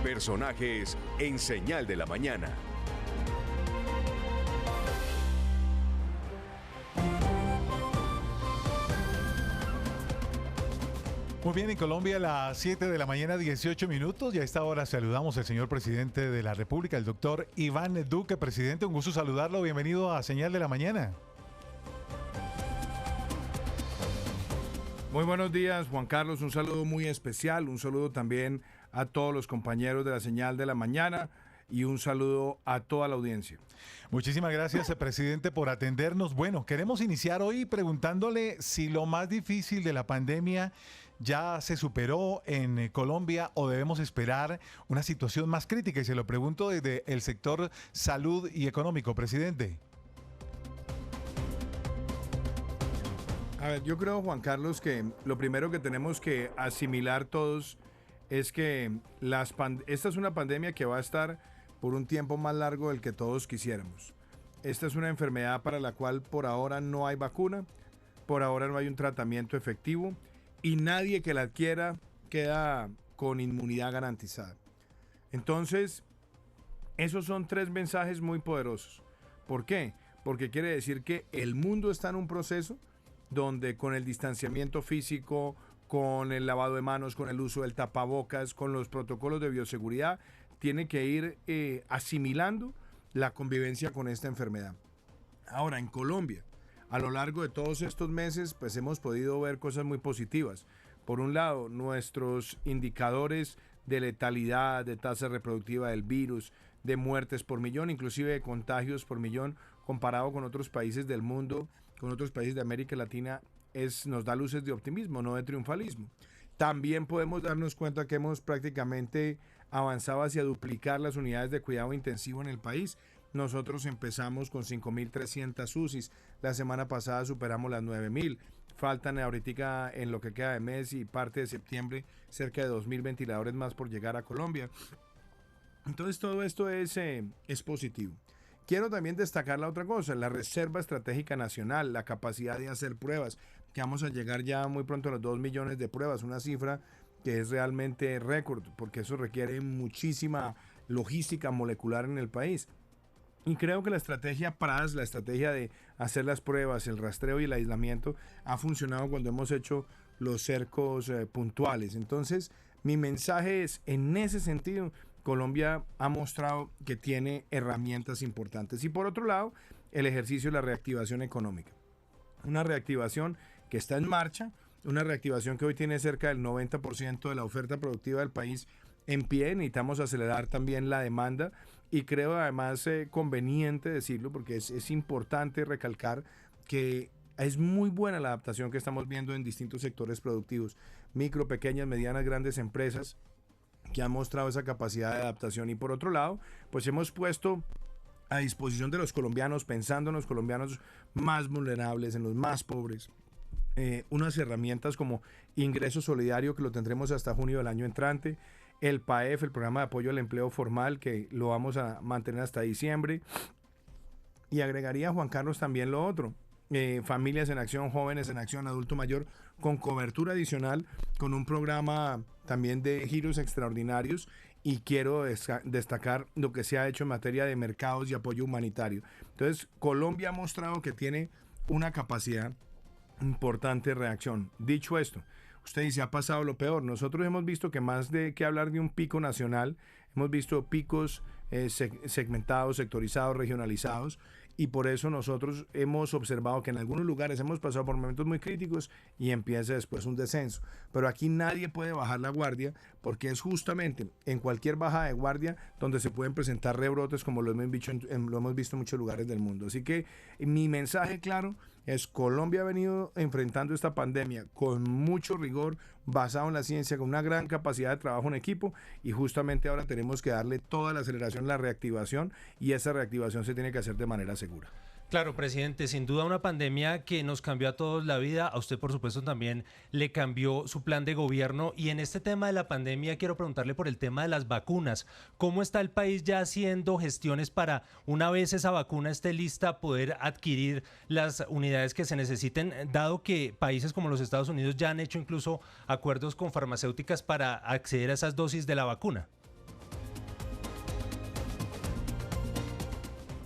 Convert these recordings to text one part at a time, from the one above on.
Personajes en Señal de la Mañana. Muy bien, en Colombia a las 7 de la mañana, 18 minutos. Y a esta hora saludamos al señor presidente de la República, el doctor Iván Duque. Presidente, un gusto saludarlo. Bienvenido a Señal de la Mañana. Muy buenos días, Juan Carlos. Un saludo muy especial. Un saludo también a todos los compañeros de la Señal de la Mañana. Y un saludo a toda la audiencia. Muchísimas gracias, presidente, por atendernos. Bueno, queremos iniciar hoy preguntándole si lo más difícil de la pandemia ya se superó en Colombia o debemos esperar una situación más crítica. Y se lo pregunto desde el sector salud y económico, presidente. A ver, yo creo, Juan Carlos, que lo primero que tenemos que asimilar todos es que esta es una pandemia que va a estar por un tiempo más largo del que todos quisiéramos. Esta es una enfermedad para la cual por ahora no hay vacuna, por ahora no hay un tratamiento efectivo y nadie que la adquiera queda con inmunidad garantizada. Entonces, esos son tres mensajes muy poderosos. ¿Por qué? Porque quiere decir que el mundo está en un proceso donde con el distanciamiento físico, con el lavado de manos, con el uso del tapabocas, con los protocolos de bioseguridad, tiene que ir asimilando la convivencia con esta enfermedad. Ahora, en Colombia, a lo largo de todos estos meses, pues hemos podido ver cosas muy positivas. Por un lado, nuestros indicadores de letalidad, de tasa reproductiva del virus, de muertes por millón, inclusive de contagios por millón, comparado con otros países del mundo, con otros países de América Latina, nos da luces de optimismo, no de triunfalismo. También podemos darnos cuenta que hemos prácticamente avanzado hacia duplicar las unidades de cuidado intensivo en el país. Nosotros empezamos con 5.300 UCIs, la semana pasada superamos las 9.000. Faltan ahorita en lo que queda de mes y parte de septiembre cerca de 2.000 ventiladores más por llegar a Colombia. Entonces todo esto es positivo. Quiero también destacar la otra cosa, la Reserva Estratégica Nacional, la capacidad de hacer pruebas, que vamos a llegar ya muy pronto a los 2 millones de pruebas, una cifra que es realmente récord, porque eso requiere muchísima logística molecular en el país. Y creo que la estrategia PRAS, la estrategia de hacer las pruebas, el rastreo y el aislamiento, ha funcionado cuando hemos hecho los cercos puntuales. Entonces, mi mensaje es, en ese sentido, Colombia ha mostrado que tiene herramientas importantes. Y por otro lado, el ejercicio de la reactivación económica. Una reactivación que está en marcha, una reactivación que hoy tiene cerca del 90% de la oferta productiva del país en pie. Necesitamos acelerar también la demanda y creo además conveniente decirlo porque es importante recalcar que es muy buena la adaptación que estamos viendo en distintos sectores productivos, micro, pequeñas, medianas, grandes empresas que han mostrado esa capacidad de adaptación. Y por otro lado, pues hemos puesto a disposición de los colombianos, pensando en los colombianos más vulnerables, en los más pobres, unas herramientas como Ingreso Solidario, que lo tendremos hasta junio del año entrante, el PAEF, el Programa de Apoyo al Empleo Formal, que lo vamos a mantener hasta diciembre, y agregaría, Juan Carlos, también lo otro, Familias en Acción, Jóvenes en Acción, Adulto Mayor, con cobertura adicional, con un programa también de giros extraordinarios, y quiero destacar lo que se ha hecho en materia de mercados y apoyo humanitario. Entonces, Colombia ha mostrado que tiene una capacidad importante de reacción. Dicho esto, usted dice, ha pasado lo peor. Nosotros hemos visto que más de que hablar de un pico nacional, hemos visto picos segmentados, sectorizados, regionalizados, y por eso nosotros hemos observado que en algunos lugares hemos pasado por momentos muy críticos y empieza después un descenso. Pero aquí nadie puede bajar la guardia porque es justamente en cualquier bajada de guardia donde se pueden presentar rebrotes como lo hemos visto en muchos lugares del mundo. Así que mi mensaje claro es: Colombia ha venido enfrentando esta pandemia con mucho rigor, basado en la ciencia, con una gran capacidad de trabajo en equipo, y justamente ahora tenemos que darle toda la aceleración, la reactivación, y esa reactivación se tiene que hacer de manera segura. Claro, presidente, sin duda una pandemia que nos cambió a todos la vida. A usted, por supuesto, también le cambió su plan de gobierno. Y en este tema de la pandemia quiero preguntarle por el tema de las vacunas. ¿Cómo está el país ya haciendo gestiones para, una vez esa vacuna esté lista, poder adquirir las unidades que se necesiten, dado que países como los Estados Unidos ya han hecho incluso acuerdos con farmacéuticas para acceder a esas dosis de la vacuna?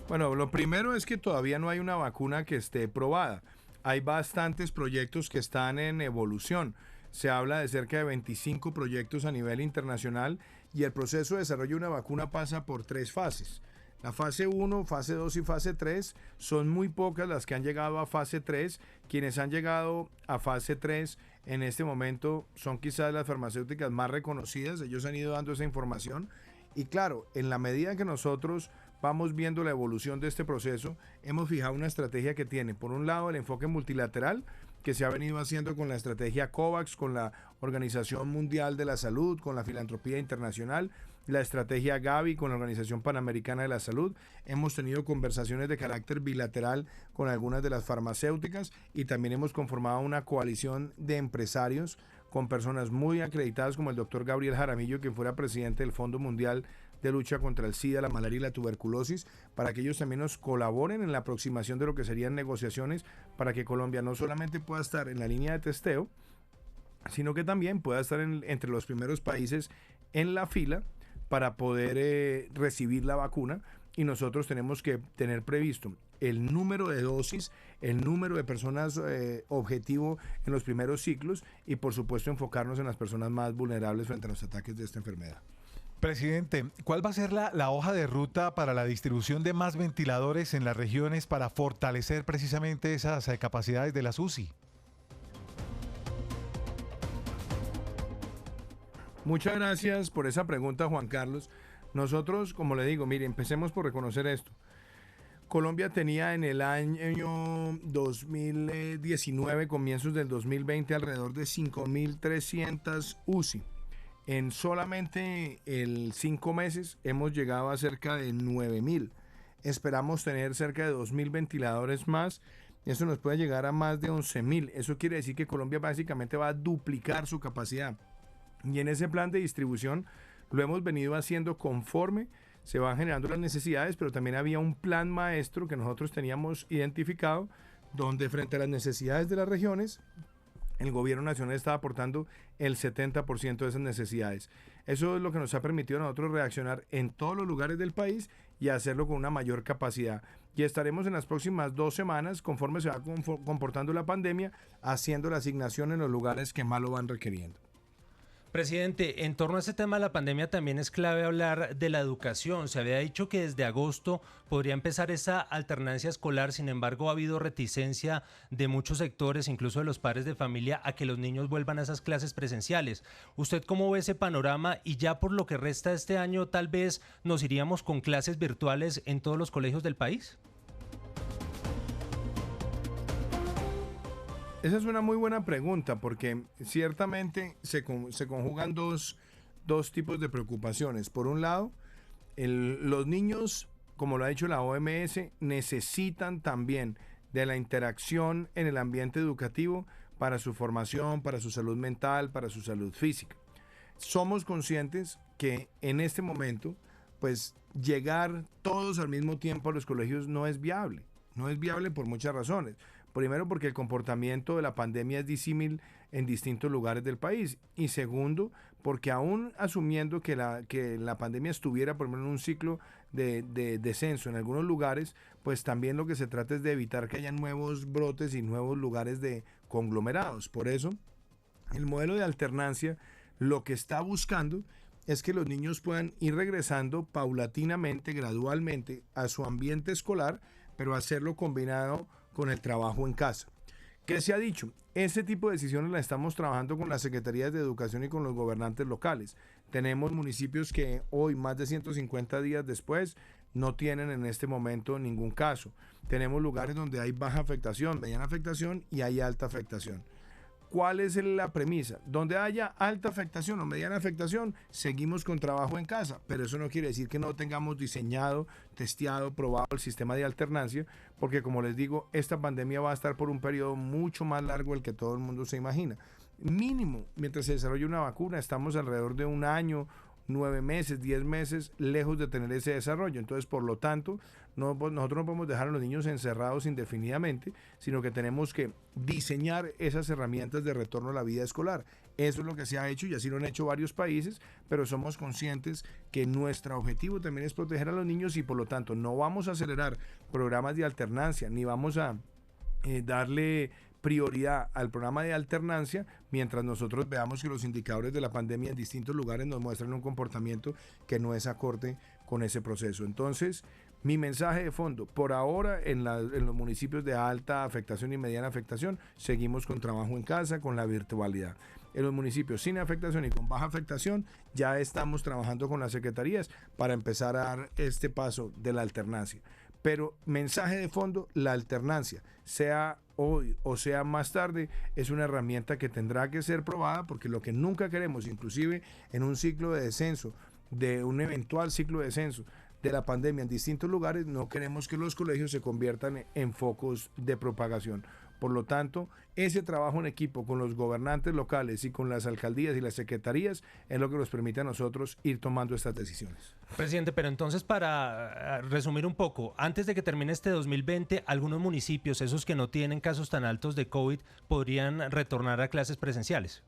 Bueno, lo primero es que todavía no hay una vacuna que esté probada. Hay bastantes proyectos que están en evolución. Se habla de cerca de 25 proyectos a nivel internacional y el proceso de desarrollo de una vacuna pasa por 3 fases. La fase 1, fase 2 y fase 3 son muy pocas las que han llegado a fase 3. Quienes han llegado a fase 3 en este momento son quizás las farmacéuticas más reconocidas. Ellos han ido dando esa información. Y claro, en la medida que nosotros vamos viendo la evolución de este proceso, hemos fijado una estrategia que tiene, por un lado, el enfoque multilateral, que se ha venido haciendo con la estrategia COVAX, con la Organización Mundial de la Salud, con la Filantropía Internacional, la estrategia Gavi con la Organización Panamericana de la Salud. Hemos tenido conversaciones de carácter bilateral con algunas de las farmacéuticas y también hemos conformado una coalición de empresarios con personas muy acreditadas como el doctor Gabriel Jaramillo, quien fuera presidente del Fondo Mundial de Lucha contra el SIDA, la malaria y la tuberculosis, para que ellos también nos colaboren en la aproximación de lo que serían negociaciones para que Colombia no solamente pueda estar en la línea de testeo, sino que también pueda estar entre los primeros países en la fila para poder recibir la vacuna. Y nosotros tenemos que tener previsto el número de dosis, el número de personas objetivo en los primeros ciclos y por supuesto enfocarnos en las personas más vulnerables frente a los ataques de esta enfermedad. Presidente, ¿cuál va a ser la hoja de ruta para la distribución de más ventiladores en las regiones para fortalecer precisamente esas capacidades de las UCI? Muchas gracias por esa pregunta, Juan Carlos. Nosotros, como le digo, mire, empecemos por reconocer esto. Colombia tenía en el año 2019, comienzos del 2020, alrededor de 5.300 UCI. En solamente 5 meses hemos llegado a cerca de 9.000. Esperamos tener cerca de 2.000 ventiladores más. Eso nos puede llegar a más de 11.000. Eso quiere decir que Colombia básicamente va a duplicar su capacidad. Y en ese plan de distribución lo hemos venido haciendo conforme se van generando las necesidades, pero también había un plan maestro que nosotros teníamos identificado, donde frente a las necesidades de las regiones, el gobierno nacional estaba aportando el 70% de esas necesidades. Eso es lo que nos ha permitido a nosotros reaccionar en todos los lugares del país y hacerlo con una mayor capacidad. Y estaremos en las próximas 2 semanas, conforme se va comportando la pandemia, haciendo la asignación en los lugares que más lo van requiriendo. Presidente, en torno a ese tema de la pandemia también es clave hablar de la educación. Se había dicho que desde agosto podría empezar esa alternancia escolar, sin embargo ha habido reticencia de muchos sectores, incluso de los padres de familia, a que los niños vuelvan a esas clases presenciales. ¿Usted cómo ve ese panorama? Y ya por lo que resta este año, tal vez nos iríamos con clases virtuales en todos los colegios del país. Esa es una muy buena pregunta porque ciertamente se conjugan dos tipos de preocupaciones. Por un lado, los niños, como lo ha dicho la OMS, necesitan también de la interacción en el ambiente educativo para su formación, para su salud mental, para su salud física. Somos conscientes que en este momento, pues llegar todos al mismo tiempo a los colegios no es viable. No es viable por muchas razones. Primero, porque el comportamiento de la pandemia es disímil en distintos lugares del país. Y segundo, porque aún asumiendo que la pandemia estuviera por lo menos en un ciclo de descenso en algunos lugares, pues también lo que se trata es de evitar que haya nuevos brotes y nuevos lugares de conglomerados. Por eso, el modelo de alternancia lo que está buscando es que los niños puedan ir regresando paulatinamente, gradualmente, a su ambiente escolar, pero hacerlo combinado con el trabajo en casa. ¿Qué se ha dicho? Ese tipo de decisiones las estamos trabajando con las secretarías de educación y con los gobernantes locales. Tenemos municipios que hoy, más de 150 días después, no tienen en este momento ningún caso. Tenemos lugares donde hay baja afectación, mediana afectación y hay alta afectación. ¿Cuál es la premisa? Donde haya alta afectación o mediana afectación, seguimos con trabajo en casa, pero eso no quiere decir que no tengamos diseñado, testeado, probado el sistema de alternancia, porque como les digo, esta pandemia va a estar por un periodo mucho más largo del que todo el mundo se imagina. Mínimo, mientras se desarrolle una vacuna, estamos alrededor de 1 año, 9 meses, 10 meses, lejos de tener ese desarrollo. Entonces, por lo tanto, nosotros no podemos dejar a los niños encerrados indefinidamente, sino que tenemos que diseñar esas herramientas de retorno a la vida escolar. Eso es lo que se ha hecho y así lo han hecho varios países, pero somos conscientes que nuestro objetivo también es proteger a los niños y por lo tanto no vamos a acelerar programas de alternancia, ni vamos a darle prioridad al programa de alternancia mientras nosotros veamos que los indicadores de la pandemia en distintos lugares nos muestran un comportamiento que no es acorde con ese proceso. Entonces, mi mensaje de fondo, por ahora en los municipios de alta afectación y mediana afectación, seguimos con trabajo en casa, con la virtualidad. En los municipios sin afectación y con baja afectación, ya estamos trabajando con las secretarías para empezar a dar este paso de la alternancia. Pero mensaje de fondo, la alternancia, sea hoy o sea más tarde, es una herramienta que tendrá que ser probada porque lo que nunca queremos, inclusive en un ciclo de descenso, de un eventual ciclo de descenso de la pandemia en distintos lugares, no queremos que los colegios se conviertan en focos de propagación. Por lo tanto, ese trabajo en equipo con los gobernantes locales y con las alcaldías y las secretarías es lo que nos permite a nosotros ir tomando estas decisiones. Presidente, pero entonces para resumir un poco, antes de que termine este 2020, algunos municipios, esos que no tienen casos tan altos de COVID, podrían retornar a clases presenciales.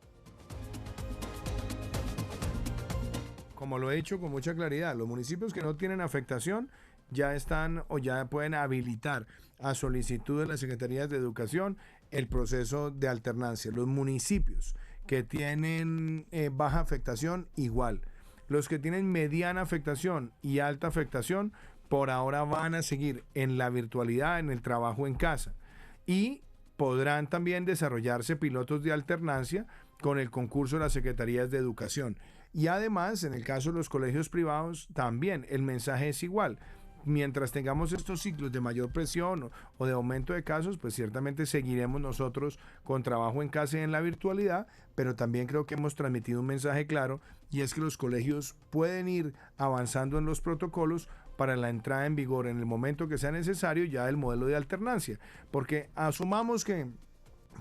Como lo he dicho con mucha claridad, los municipios que no tienen afectación ya están o ya pueden habilitar a solicitud de las Secretarías de Educación el proceso de alternancia. Los municipios que tienen baja afectación, igual. Los que tienen mediana afectación y alta afectación, por ahora van a seguir en la virtualidad, en el trabajo en casa. Y podrán también desarrollarse pilotos de alternancia con el concurso de las Secretarías de Educación. Y además, en el caso de los colegios privados, también el mensaje es igual. Mientras tengamos estos ciclos de mayor presión o de aumento de casos, pues ciertamente seguiremos nosotros con trabajo en casa y en la virtualidad, pero también creo que hemos transmitido un mensaje claro y es que los colegios pueden ir avanzando en los protocolos para la entrada en vigor en el momento que sea necesario ya del modelo de alternancia, porque asumamos que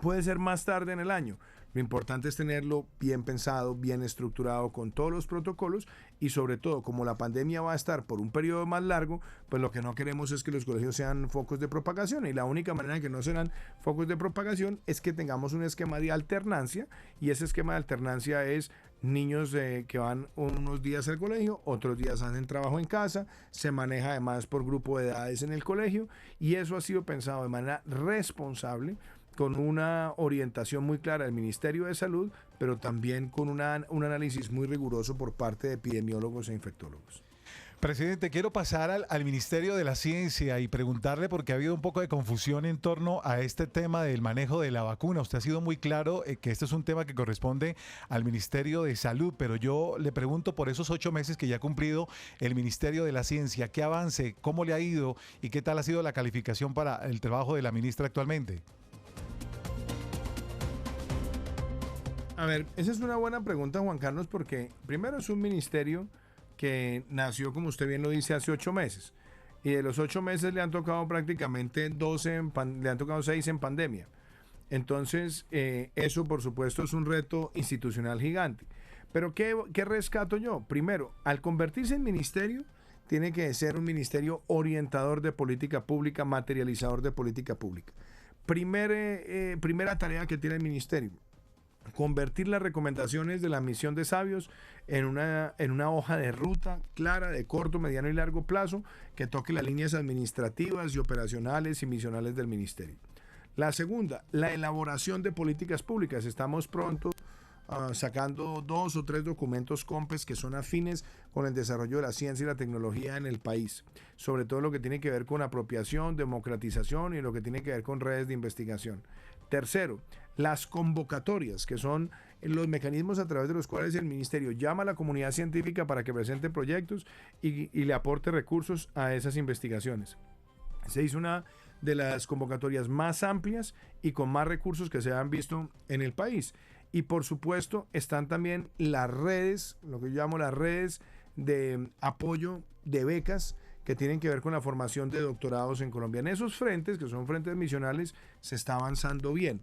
puede ser más tarde en el año. Lo importante es tenerlo bien pensado, bien estructurado con todos los protocolos y sobre todo como la pandemia va a estar por un periodo más largo, pues lo que no queremos es que los colegios sean focos de propagación y la única manera de que no serán focos de propagación es que tengamos un esquema de alternancia y ese esquema de alternancia es niños que van unos días al colegio, otros días hacen trabajo en casa, se maneja además por grupo de edades en el colegio y eso ha sido pensado de manera responsable con una orientación muy clara del Ministerio de Salud, pero también con un análisis muy riguroso por parte de epidemiólogos e infectólogos. Presidente, quiero pasar al Ministerio de la Ciencia y preguntarle porque ha habido un poco de confusión en torno a este tema del manejo de la vacuna. Usted ha sido muy claro que este es un tema que corresponde al Ministerio de Salud, pero yo le pregunto por esos 8 meses que ya ha cumplido el Ministerio de la Ciencia, ¿qué avance, cómo le ha ido y qué tal ha sido la calificación para el trabajo de la ministra actualmente? A ver, esa es una buena pregunta, Juan Carlos, porque primero es un ministerio que nació, como usted bien lo dice, hace 8 meses. Y de los 8 meses le han tocado prácticamente 12, le han tocado 6 en pandemia. Entonces, eso por supuesto es un reto institucional gigante. Pero ¿qué rescato yo? Primero, al convertirse en ministerio, tiene que ser un ministerio orientador de política pública, materializador de política pública. Primera tarea que tiene el ministerio: convertir las recomendaciones de la misión de sabios en una hoja de ruta clara de corto, mediano y largo plazo que toque las líneas administrativas y operacionales y misionales del ministerio. La segunda, la elaboración de políticas públicas. Estamos pronto sacando 2 o 3 documentos COMPES que son afines con el desarrollo de la ciencia y la tecnología en el país, sobre todo lo que tiene que ver con apropiación, democratización y lo que tiene que ver con redes de investigación. Tercero, las convocatorias, que son los mecanismos a través de los cuales el ministerio llama a la comunidad científica para que presente proyectos y le aporte recursos a esas investigaciones. Se hizo una de las convocatorias más amplias y con más recursos que se han visto en el país. Y por supuesto están también las redes, lo que yo llamo las redes de apoyo de becas que tienen que ver con la formación de doctorados en Colombia. En esos frentes, que son frentes misionales, se está avanzando bien.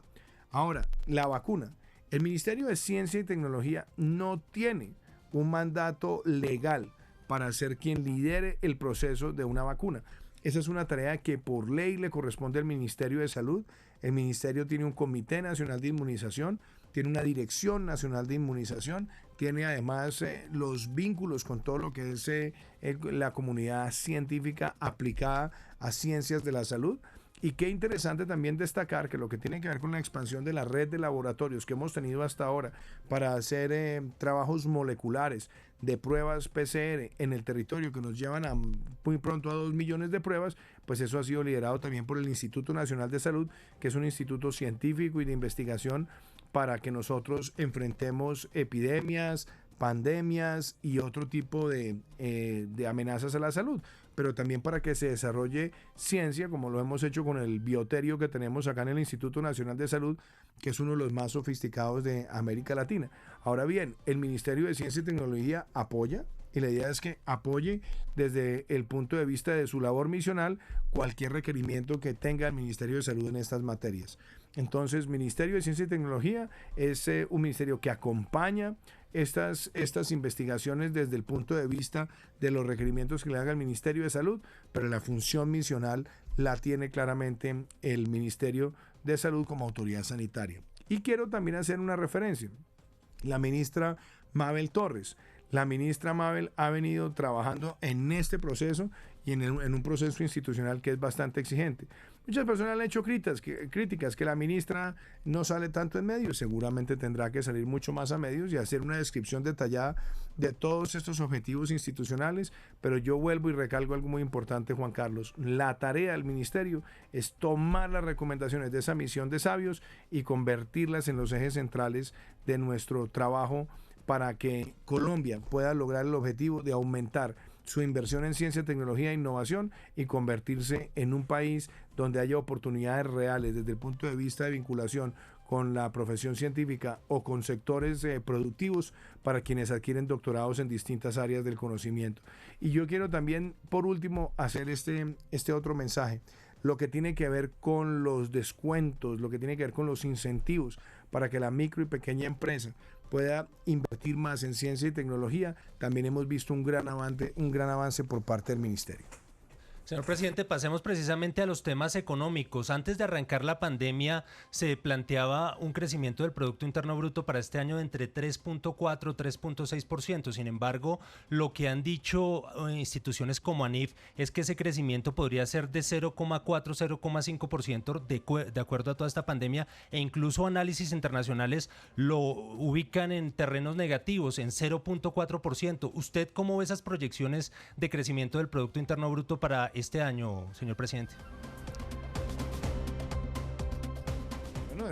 Ahora, la vacuna. El Ministerio de Ciencia y Tecnología no tiene un mandato legal para ser quien lidere el proceso de una vacuna. Esa es una tarea que por ley le corresponde al Ministerio de Salud. El Ministerio tiene un Comité Nacional de Inmunización, tiene una Dirección Nacional de Inmunización, tiene además los vínculos con todo lo que es la comunidad científica aplicada a ciencias de la salud. Y qué interesante también destacar que lo que tiene que ver con la expansión de la red de laboratorios que hemos tenido hasta ahora para hacer trabajos moleculares de pruebas PCR en el territorio que nos llevan a muy pronto a 2 millones de pruebas, pues eso ha sido liderado también por el Instituto Nacional de Salud, que es un instituto científico y de investigación para que nosotros enfrentemos epidemias, pandemias y otro tipo de amenazas a la salud, pero también para que se desarrolle ciencia, como lo hemos hecho con el bioterio que tenemos acá en el Instituto Nacional de Salud, que es uno de los más sofisticados de América Latina. Ahora bien, el Ministerio de Ciencia y Tecnología apoya, y la idea es que apoye desde el punto de vista de su labor misional cualquier requerimiento que tenga el Ministerio de Salud en estas materias. Entonces, Ministerio de Ciencia y Tecnología es un ministerio que acompaña estas investigaciones desde el punto de vista de los requerimientos que le haga el Ministerio de Salud, pero la función misional la tiene claramente el Ministerio de Salud como autoridad sanitaria. Y quiero también hacer una referencia. La ministra Mabel Torres. La ministra Mabel ha venido trabajando en este proceso y en un proceso institucional que es bastante exigente. Muchas personas le han hecho críticas que la ministra no sale tanto en medios. Seguramente tendrá que salir mucho más a medios y hacer una descripción detallada de todos estos objetivos institucionales, pero yo vuelvo y recalco algo muy importante, Juan Carlos. La tarea del ministerio es tomar las recomendaciones de esa misión de sabios y convertirlas en los ejes centrales de nuestro trabajo para que Colombia pueda lograr el objetivo de aumentar su inversión en ciencia, tecnología e innovación y convertirse en un país donde haya oportunidades reales desde el punto de vista de vinculación con la profesión científica o con sectores productivos para quienes adquieren doctorados en distintas áreas del conocimiento. Y yo quiero también, por último, hacer este otro mensaje. Lo que tiene que ver con los descuentos, lo que tiene que ver con los incentivos para que la micro y pequeña empresa pueda invertir más en ciencia y tecnología, también hemos visto un gran avance por parte del ministerio. Señor presidente, pasemos precisamente a los temas económicos. Antes de arrancar la pandemia, se planteaba un crecimiento del Producto Interno Bruto para este año de entre 3.4 y 3.6%. Sin embargo, lo que han dicho instituciones como ANIF es que ese crecimiento podría ser de 0,4, 0,5% de acuerdo a toda esta pandemia, e incluso análisis internacionales lo ubican en terrenos negativos, en 0.4%. ¿Usted cómo ve esas proyecciones de crecimiento del Producto Interno Bruto para este año, señor presidente? Bueno,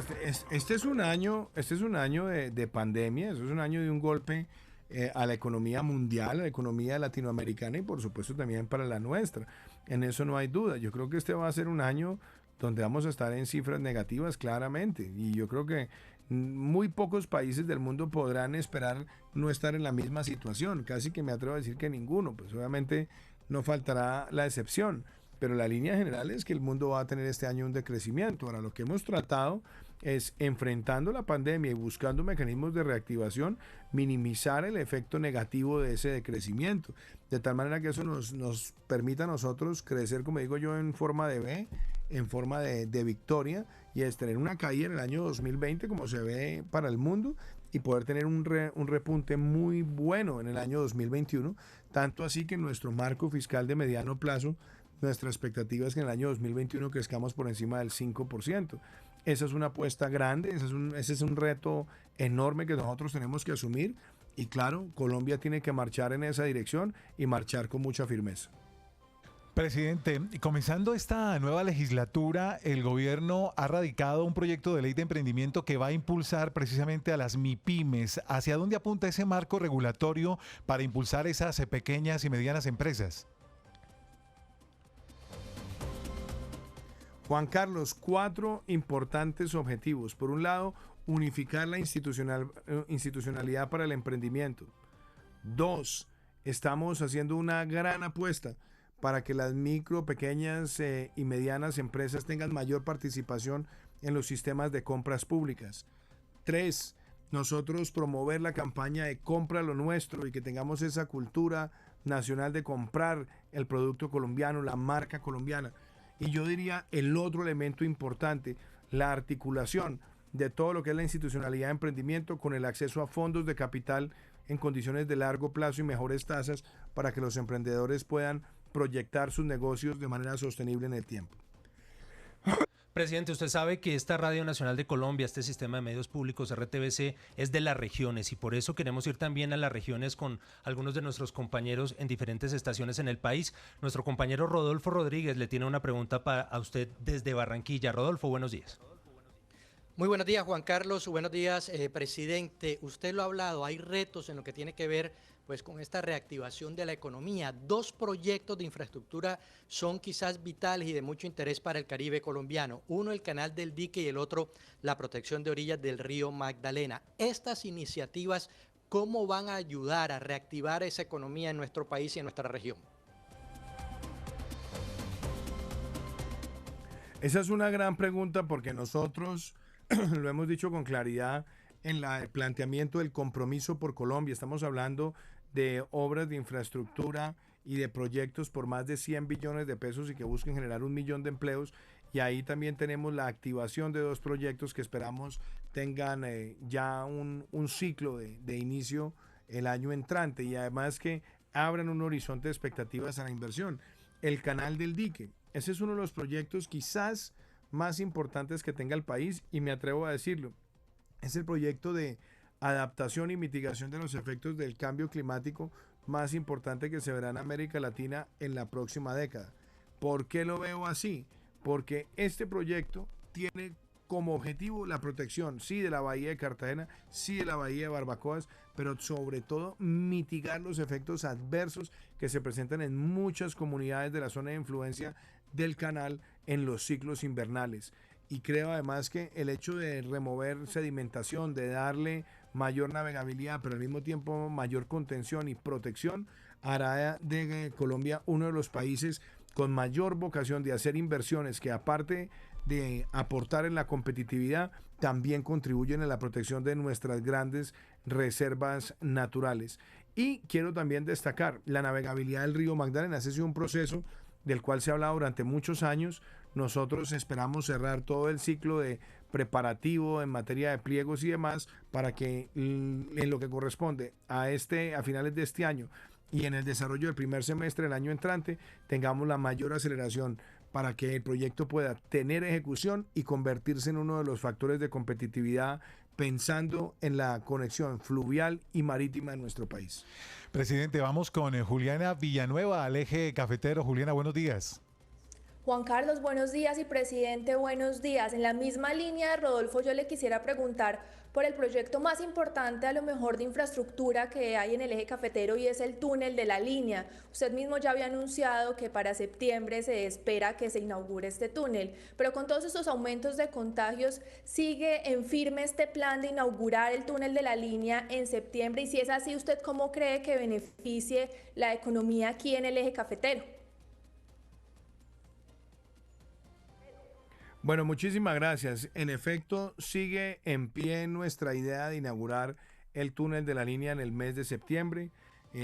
este es un año de pandemia, este es un año de un golpe a la economía mundial, a la economía latinoamericana y por supuesto también para la nuestra. En eso no hay duda. Yo creo que este va a ser un año donde vamos a estar en cifras negativas claramente, y yo creo que muy pocos países del mundo podrán esperar no estar en la misma situación. Casi que me atrevo a decir que ninguno. Pues obviamente no faltará la excepción, pero la línea general es que el mundo va a tener este año un decrecimiento. Ahora, lo que hemos tratado es, enfrentando la pandemia y buscando mecanismos de reactivación, minimizar el efecto negativo de ese decrecimiento, de tal manera que eso nos permita a nosotros crecer, como digo yo, en forma de V, en forma de victoria, y es tener una caída en el año 2020 como se ve para el mundo, y poder tener un repunte muy bueno en el año 2021, tanto así que en nuestro marco fiscal de mediano plazo, nuestra expectativa es que en el año 2021 crezcamos por encima del 5%. Esa es una apuesta grande, ese es un reto enorme que nosotros tenemos que asumir, y claro, Colombia tiene que marchar en esa dirección y marchar con mucha firmeza. Presidente, comenzando esta nueva legislatura, el gobierno ha radicado un proyecto de ley de emprendimiento que va a impulsar precisamente a las MIPYMES. ¿Hacia dónde apunta ese marco regulatorio para impulsar esas pequeñas y medianas empresas? Juan Carlos, 4 importantes objetivos. Por un lado, unificar la institucionalidad para el emprendimiento. 2, estamos haciendo una gran apuesta para que las micro, pequeñas y medianas empresas tengan mayor participación en los sistemas de compras públicas. 3, nosotros promover la campaña de compra lo nuestro y que tengamos esa cultura nacional de comprar el producto colombiano, la marca colombiana. Y yo diría el otro elemento importante, la articulación de todo lo que es la institucionalidad de emprendimiento con el acceso a fondos de capital en condiciones de largo plazo y mejores tasas para que los emprendedores puedan proyectar sus negocios de manera sostenible en el tiempo. Presidente, usted sabe que esta Radio Nacional de Colombia, este sistema de medios públicos RTBC, es de las regiones y por eso queremos ir también a las regiones con algunos de nuestros compañeros en diferentes estaciones en el país. Nuestro compañero Rodolfo Rodríguez le tiene una pregunta a usted desde Barranquilla. Rodolfo, buenos días. Muy buenos días, Juan Carlos. Buenos días, presidente. Usted lo ha hablado, hay retos en lo que tiene que ver pues con esta reactivación de la economía. 2 proyectos de infraestructura son quizás vitales y de mucho interés para el Caribe colombiano. Uno, el canal del dique, y el otro, la protección de orillas del río Magdalena. Estas iniciativas, ¿cómo van a ayudar a reactivar esa economía en nuestro país y en nuestra región? Esa es una gran pregunta porque nosotros lo hemos dicho con claridad en el planteamiento del compromiso por Colombia. Estamos hablando de obras de infraestructura y de proyectos por más de 100 billones de pesos y que busquen generar 1 millón de empleos. Y ahí también tenemos la activación de 2 proyectos que esperamos tengan ya un ciclo de inicio el año entrante y además que abran un horizonte de expectativas a la inversión. El canal del dique, ese es uno de los proyectos quizás más importantes que tenga el país y me atrevo a decirlo. Es el proyecto de adaptación y mitigación de los efectos del cambio climático más importante que se verá en América Latina en la próxima década. ¿Por qué lo veo así? Porque este proyecto tiene como objetivo la protección, sí, de la bahía de Cartagena, sí, de la bahía de Barbacoas, pero sobre todo mitigar los efectos adversos que se presentan en muchas comunidades de la zona de influencia del canal en los ciclos invernales. Y creo además que el hecho de remover sedimentación, de darle mayor navegabilidad, pero al mismo tiempo mayor contención y protección, hará de Colombia uno de los países con mayor vocación de hacer inversiones que aparte de aportar en la competitividad, también contribuyen a la protección de nuestras grandes reservas naturales. Y quiero también destacar la navegabilidad del río Magdalena. Ese ha sido un proceso del cual se ha hablado durante muchos años. Nosotros esperamos cerrar todo el ciclo de preparativo en materia de pliegos y demás para que en lo que corresponde a finales de este año y en el desarrollo del primer semestre del año entrante tengamos la mayor aceleración para que el proyecto pueda tener ejecución y convertirse en uno de los factores de competitividad pensando en la conexión fluvial y marítima de nuestro país. Presidente, vamos con Juliana Villanueva al eje cafetero. Juliana, buenos días. Juan Carlos, buenos días y presidente, buenos días. En la misma línea de Rodolfo, yo le quisiera preguntar por el proyecto más importante a lo mejor de infraestructura que hay en el eje cafetero y es el túnel de la línea. Usted mismo ya había anunciado que para septiembre se espera que se inaugure este túnel, pero con todos estos aumentos de contagios, ¿sigue en firme este plan de inaugurar el túnel de la línea en septiembre? Y si es así, ¿usted cómo cree que beneficie la economía aquí en el eje cafetero? Bueno, muchísimas gracias. En efecto, sigue en pie nuestra idea de inaugurar el túnel de la línea en el mes de septiembre.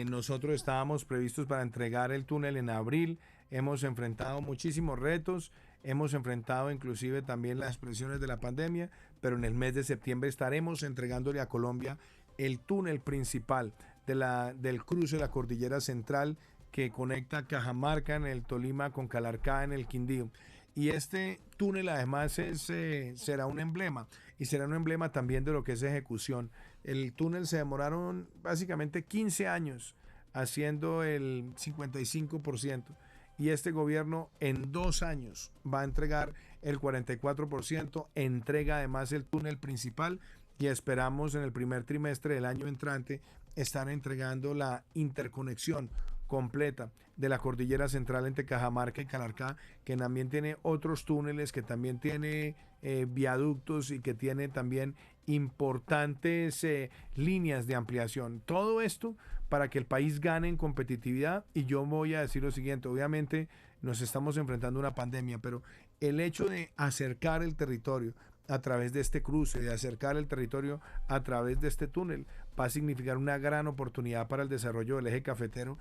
Nosotros estábamos previstos para entregar el túnel en abril. Hemos enfrentado muchísimos retos, hemos enfrentado inclusive también las presiones de la pandemia, pero en el mes de septiembre estaremos entregándole a Colombia el túnel principal del cruce de la Cordillera Central que conecta Cajamarca en el Tolima con Calarcá en el Quindío. Y este túnel además será un emblema y será un emblema también de lo que es ejecución. El túnel se demoraron básicamente 15 años haciendo el 55% y este gobierno en 2 años va a entregar el 44%, entrega además el túnel principal y esperamos en el primer trimestre del año entrante estar entregando la interconexión completa de la Cordillera Central entre Cajamarca y Calarcá, que también tiene otros túneles, que también tiene viaductos y que tiene también importantes líneas de ampliación. Todo esto para que el país gane en competitividad. Y yo voy a decir lo siguiente, obviamente nos estamos enfrentando a una pandemia, pero el hecho de acercar el territorio, a través de este cruce, de acercar el territorio a través de este túnel, va a significar una gran oportunidad para el desarrollo del eje cafetero,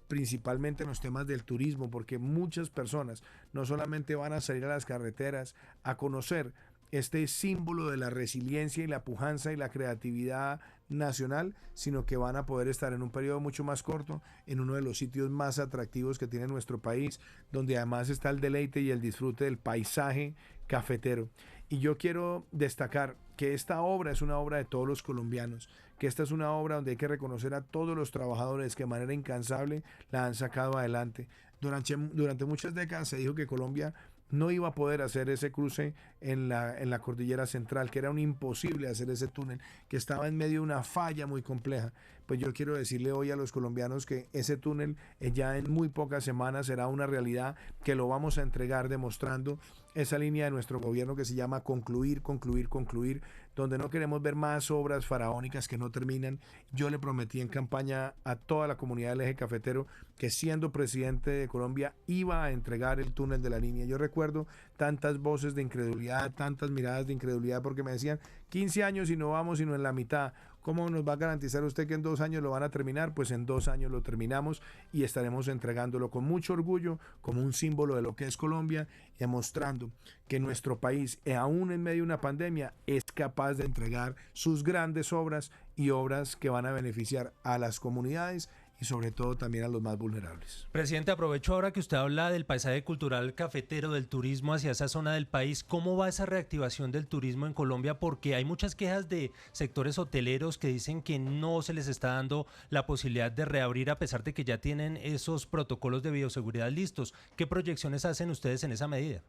principalmente en los temas del turismo, porque muchas personas no solamente van a salir a las carreteras a conocer este símbolo de la resiliencia y la pujanza y la creatividad nacional, sino que van a poder estar en un periodo mucho más corto en uno de los sitios más atractivos que tiene nuestro país, donde además está el deleite y el disfrute del paisaje cafetero. Y yo quiero destacar que esta obra es una obra de todos los colombianos, que esta es una obra donde hay que reconocer a todos los trabajadores que de manera incansable la han sacado adelante. Durante muchas décadas se dijo que Colombia no iba a poder hacer ese cruce en la cordillera central, que era un imposible hacer ese túnel, que estaba en medio de una falla muy compleja. Pues yo quiero decirle hoy a los colombianos que ese túnel ya en muy pocas semanas será una realidad, que lo vamos a entregar demostrando esa línea de nuestro gobierno que se llama concluir, concluir, concluir, donde no queremos ver más obras faraónicas que no terminan. Yo le prometí en campaña a toda la comunidad del eje cafetero que siendo presidente de Colombia iba a entregar el túnel de la línea. Yo recuerdo tantas voces de incredulidad, tantas miradas de incredulidad, porque me decían 15 años y no vamos sino en la mitad. ¿Cómo nos va a garantizar usted que en 2 años lo van a terminar? Pues en 2 años lo terminamos y estaremos entregándolo con mucho orgullo, como un símbolo de lo que es Colombia, demostrando que nuestro país, aún en medio de una pandemia, es capaz de entregar sus grandes obras y obras que van a beneficiar a las comunidades y sobre todo también a los más vulnerables. Presidente, aprovecho ahora que usted habla del paisaje cultural cafetero, del turismo hacia esa zona del país. ¿Cómo va esa reactivación del turismo en Colombia? Porque hay muchas quejas de sectores hoteleros que dicen que no se les está dando la posibilidad de reabrir a pesar de que ya tienen esos protocolos de bioseguridad listos. ¿Qué proyecciones hacen ustedes en esa medida?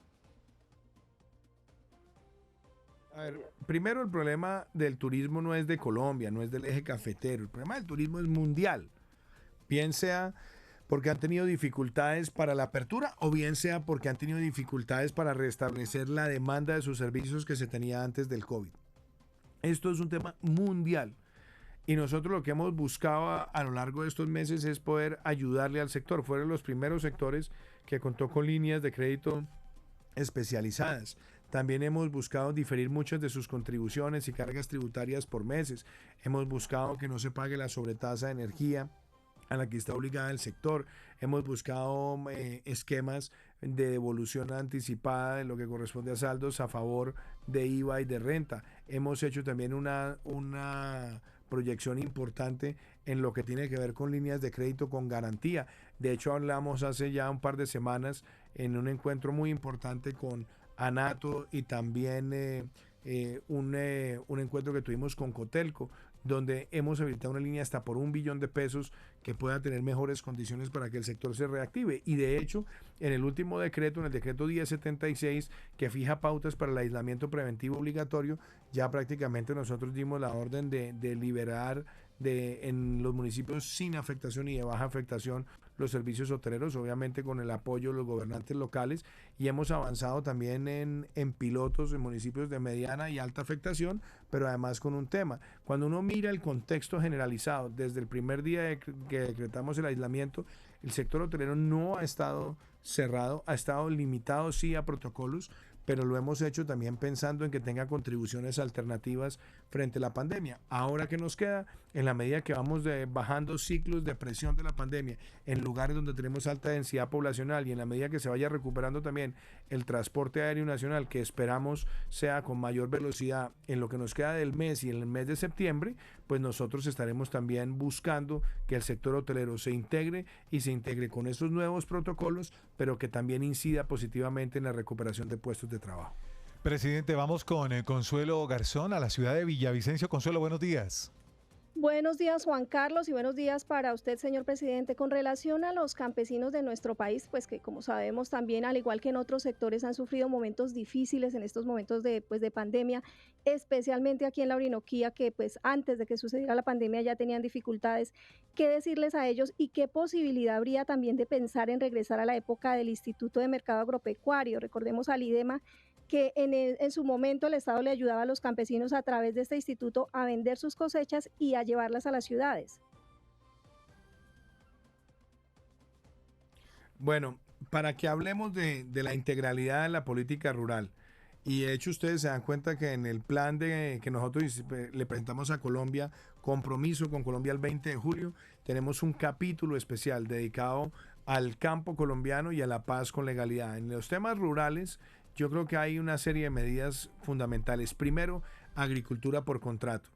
A ver, primero el problema del turismo no es de Colombia, no es del eje cafetero. El problema del turismo es mundial. Bien sea porque han tenido dificultades para la apertura o bien sea porque han tenido dificultades para restablecer la demanda de sus servicios que se tenía antes del COVID. Esto es un tema mundial y nosotros lo que hemos buscado a lo largo de estos meses es poder ayudarle al sector. Fueron los primeros sectores que contó con líneas de crédito especializadas. También hemos buscado diferir muchas de sus contribuciones y cargas tributarias por meses. Hemos buscado que no se pague la sobretasa de energía a la que está obligada el sector. Hemos buscado esquemas de devolución anticipada de lo que corresponde a saldos a favor de IVA y de renta. Hemos hecho también una proyección importante en lo que tiene que ver con líneas de crédito con garantía. De hecho, hablamos hace ya un par de semanas en un encuentro muy importante con ANATO y también un encuentro que tuvimos con Cotelco, donde hemos habilitado una línea hasta por $1 billón que pueda tener mejores condiciones para que el sector se reactive. Y de hecho, en el último decreto, en el decreto 1076, que fija pautas para el aislamiento preventivo obligatorio, ya prácticamente nosotros dimos la orden de liberar en los municipios sin afectación y de baja afectación los servicios hoteleros, obviamente con el apoyo de los gobernantes locales, y hemos avanzado también en pilotos en municipios de mediana y alta afectación, pero además con un tema. Cuando uno mira el contexto generalizado, desde el primer día que decretamos el aislamiento, el sector hotelero no ha estado cerrado, ha estado limitado sí a protocolos, pero lo hemos hecho también pensando en que tenga contribuciones alternativas frente a la pandemia. Ahora que nos queda, en la medida que vamos bajando ciclos de presión de la pandemia en lugares donde tenemos alta densidad poblacional y en la medida que se vaya recuperando también el transporte aéreo nacional, que esperamos sea con mayor velocidad en lo que nos queda del mes y en el mes de septiembre, pues nosotros estaremos también buscando que el sector hotelero se integre con esos nuevos protocolos, pero que también incida positivamente en la recuperación de puestos de trabajo. Presidente, vamos con Consuelo Garzón a la ciudad de Villavicencio. Consuelo, buenos días. Buenos días, Juan Carlos, y buenos días para usted, señor presidente. Con relación a los campesinos de nuestro país, pues que como sabemos también, al igual que en otros sectores, han sufrido momentos difíciles en estos momentos de pandemia, especialmente aquí en la Orinoquía, que pues antes de que sucediera la pandemia ya tenían dificultades. ¿Qué decirles a ellos y qué posibilidad habría también de pensar en regresar a la época del Instituto de Mercado Agropecuario? Recordemos al IDEMA, que en su momento el Estado le ayudaba a los campesinos a través de este instituto a vender sus cosechas y a llevarlas a las ciudades. Bueno, para que hablemos de la integralidad de la política rural Y de hecho ustedes se dan cuenta que en el plan que nosotros le presentamos a Colombia, compromiso con Colombia el 20 de julio, tenemos un capítulo especial dedicado al campo colombiano y a la paz con legalidad. En los temas rurales, yo creo que hay una serie de medidas fundamentales. Primero, agricultura por contrato.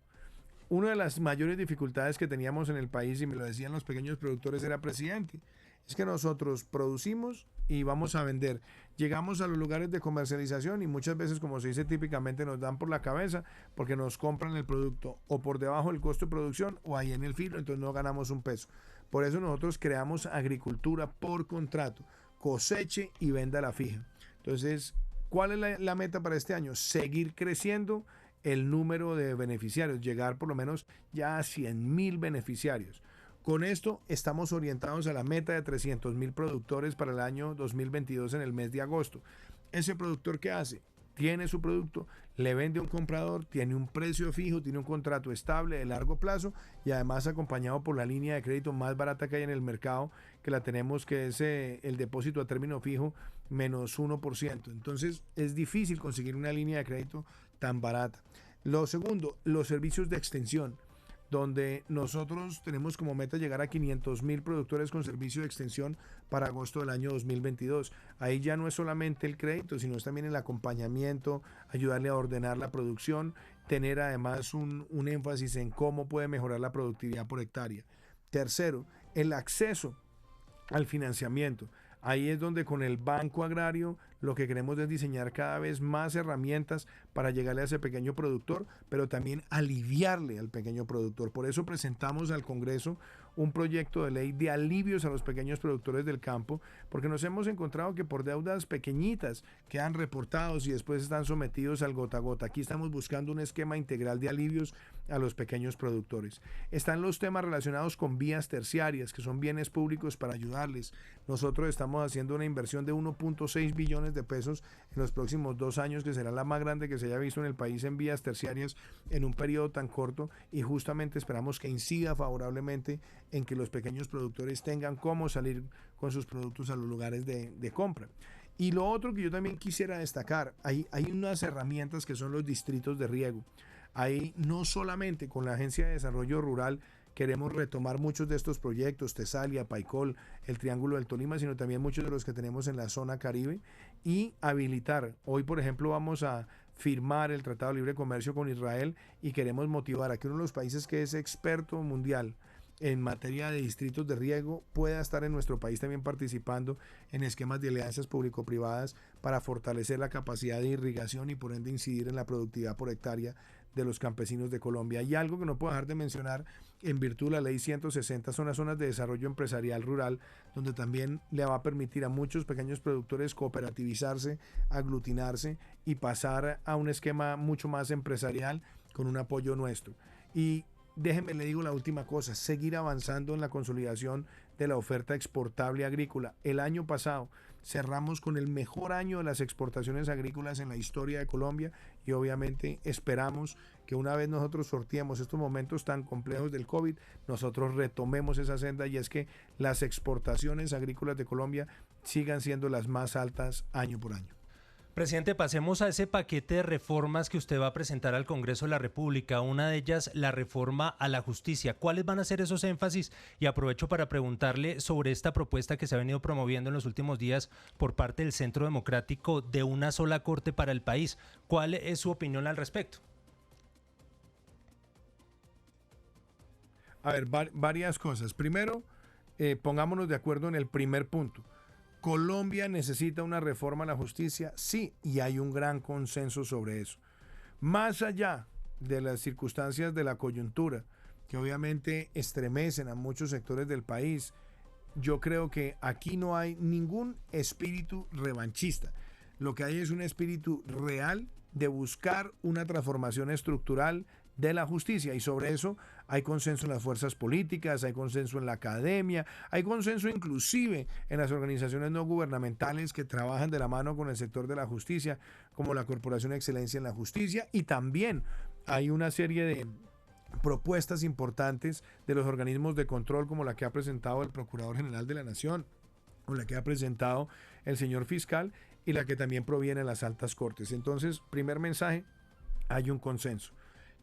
Una de las mayores dificultades que teníamos en el país, y me lo decían los pequeños productores, era, presidente, es que nosotros producimos y vamos a vender. Llegamos a los lugares de comercialización y muchas veces, como se dice típicamente, nos dan por la cabeza porque nos compran el producto o por debajo del costo de producción o ahí en el filo, entonces no ganamos un peso. Por eso nosotros creamos agricultura por contrato, coseche y venda a la fija. Entonces, ¿cuál es la meta para este año? Seguir creciendo el número de beneficiarios, llegar por lo menos ya a 100.000 beneficiarios. Con esto estamos orientados a la meta de 300.000 productores para el año 2022 en el mes de agosto. Ese productor, ¿qué hace? Tiene su producto, le vende a un comprador, tiene un precio fijo, tiene un contrato estable de largo plazo y además acompañado por la línea de crédito más barata que hay en el mercado, que la tenemos, que es el depósito a término fijo menos 1%. Entonces es difícil conseguir una línea de crédito tan barata. Lo segundo, los servicios de extensión, donde nosotros tenemos como meta llegar a 500.000 productores con servicio de extensión para agosto del año 2022. Ahí ya no es solamente el crédito, sino es también el acompañamiento, ayudarle a ordenar la producción, tener además un énfasis en cómo puede mejorar la productividad por hectárea. Tercero, el acceso al financiamiento. Ahí es donde con el Banco Agrario lo que queremos es diseñar cada vez más herramientas para llegarle a ese pequeño productor, pero también aliviarle al pequeño productor. Por eso presentamos al Congreso un proyecto de ley de alivios a los pequeños productores del campo, porque nos hemos encontrado que por deudas pequeñitas quedan reportados y después están sometidos al gota a gota. Aquí estamos buscando un esquema integral de alivios a los pequeños productores. Están los temas relacionados con vías terciarias, que son bienes públicos para ayudarles. Nosotros estamos haciendo una inversión de 1.6 billones de pesos en los próximos 2 años, que será la más grande que se haya visto en el país en vías terciarias en un periodo tan corto, y justamente esperamos que incida favorablemente en que los pequeños productores tengan cómo salir con sus productos a los lugares de compra. Y lo otro que yo también quisiera destacar, hay unas herramientas que son los distritos de riego. Ahí no solamente con la Agencia de Desarrollo Rural queremos retomar muchos de estos proyectos, Tesalia, Paicol, el Triángulo del Tolima, sino también muchos de los que tenemos en la zona Caribe y habilitar. Hoy, por ejemplo, vamos a firmar el Tratado de Libre Comercio con Israel y queremos motivar a que uno de los países que es experto mundial en materia de distritos de riego pueda estar en nuestro país también participando en esquemas de alianzas público-privadas para fortalecer la capacidad de irrigación y por ende incidir en la productividad por hectárea de los campesinos de Colombia. Y algo que no puedo dejar de mencionar, en virtud de la ley 160, son las zonas de desarrollo empresarial rural, donde también le va a permitir a muchos pequeños productores cooperativizarse, aglutinarse y pasar a un esquema mucho más empresarial con un apoyo nuestro. Y déjenme le digo la última cosa, seguir avanzando en la consolidación de la oferta exportable agrícola. El año pasado cerramos con el mejor año de las exportaciones agrícolas en la historia de Colombia y obviamente esperamos que una vez nosotros sorteemos estos momentos tan complejos del COVID, nosotros retomemos esa senda y es que las exportaciones agrícolas de Colombia sigan siendo las más altas año por año. Presidente, pasemos a ese paquete de reformas que usted va a presentar al Congreso de la República. Una de ellas, la reforma a la justicia. ¿Cuáles van a ser esos énfasis? Y aprovecho para preguntarle sobre esta propuesta que se ha venido promoviendo en los últimos días por parte del Centro Democrático de una sola corte para el país. ¿Cuál es su opinión al respecto? A ver, varias cosas. Primero, pongámonos de acuerdo en el primer punto. ¿Colombia necesita una reforma a la justicia? Sí, y hay un gran consenso sobre eso. Más allá de las circunstancias de la coyuntura, que obviamente estremecen a muchos sectores del país, yo creo que aquí no hay ningún espíritu revanchista. Lo que hay es un espíritu real de buscar una transformación estructural de la justicia, y sobre eso hay consenso en las fuerzas políticas, hay consenso en la academia, hay consenso inclusive en las organizaciones no gubernamentales que trabajan de la mano con el sector de la justicia, como la Corporación de Excelencia en la Justicia, y también hay una serie de propuestas importantes de los organismos de control como la que ha presentado el Procurador General de la Nación o la que ha presentado el señor fiscal, y la que también proviene de las altas cortes. Entonces, primer mensaje, hay un consenso.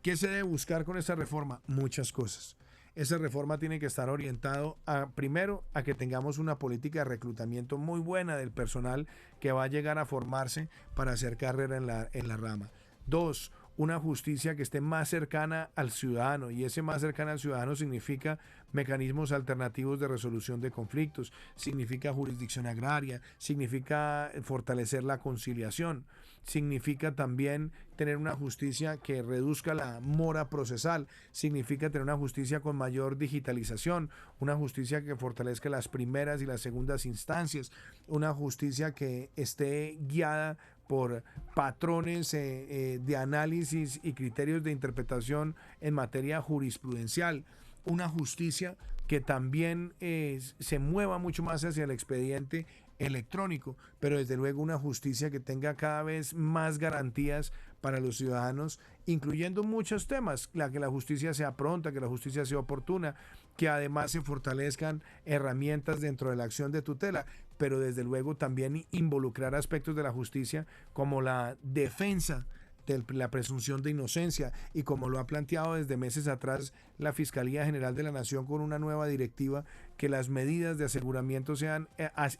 ¿Qué se debe buscar con esta reforma? Muchas cosas. Esa reforma tiene que estar orientado primero a que tengamos una política de reclutamiento muy buena del personal que va a llegar a formarse para hacer carrera en la rama. Dos, una justicia que esté más cercana al ciudadano, y ese más cercana al ciudadano significa mecanismos alternativos de resolución de conflictos, significa jurisdicción agraria, significa fortalecer la conciliación, significa también tener una justicia que reduzca la mora procesal, significa tener una justicia con mayor digitalización, una justicia que fortalezca las primeras y las segundas instancias, una justicia que esté guiada por patrones de análisis y criterios de interpretación en materia jurisprudencial, una justicia que también se mueva mucho más hacia el expediente electrónico, pero desde luego una justicia que tenga cada vez más garantías para los ciudadanos, incluyendo muchos temas, que la justicia sea pronta, que la justicia sea oportuna, que además se fortalezcan herramientas dentro de la acción de tutela, pero desde luego también involucrar aspectos de la justicia como la defensa de la presunción de inocencia, y como lo ha planteado desde meses atrás la Fiscalía General de la Nación con una nueva directiva, que las medidas de aseguramiento sean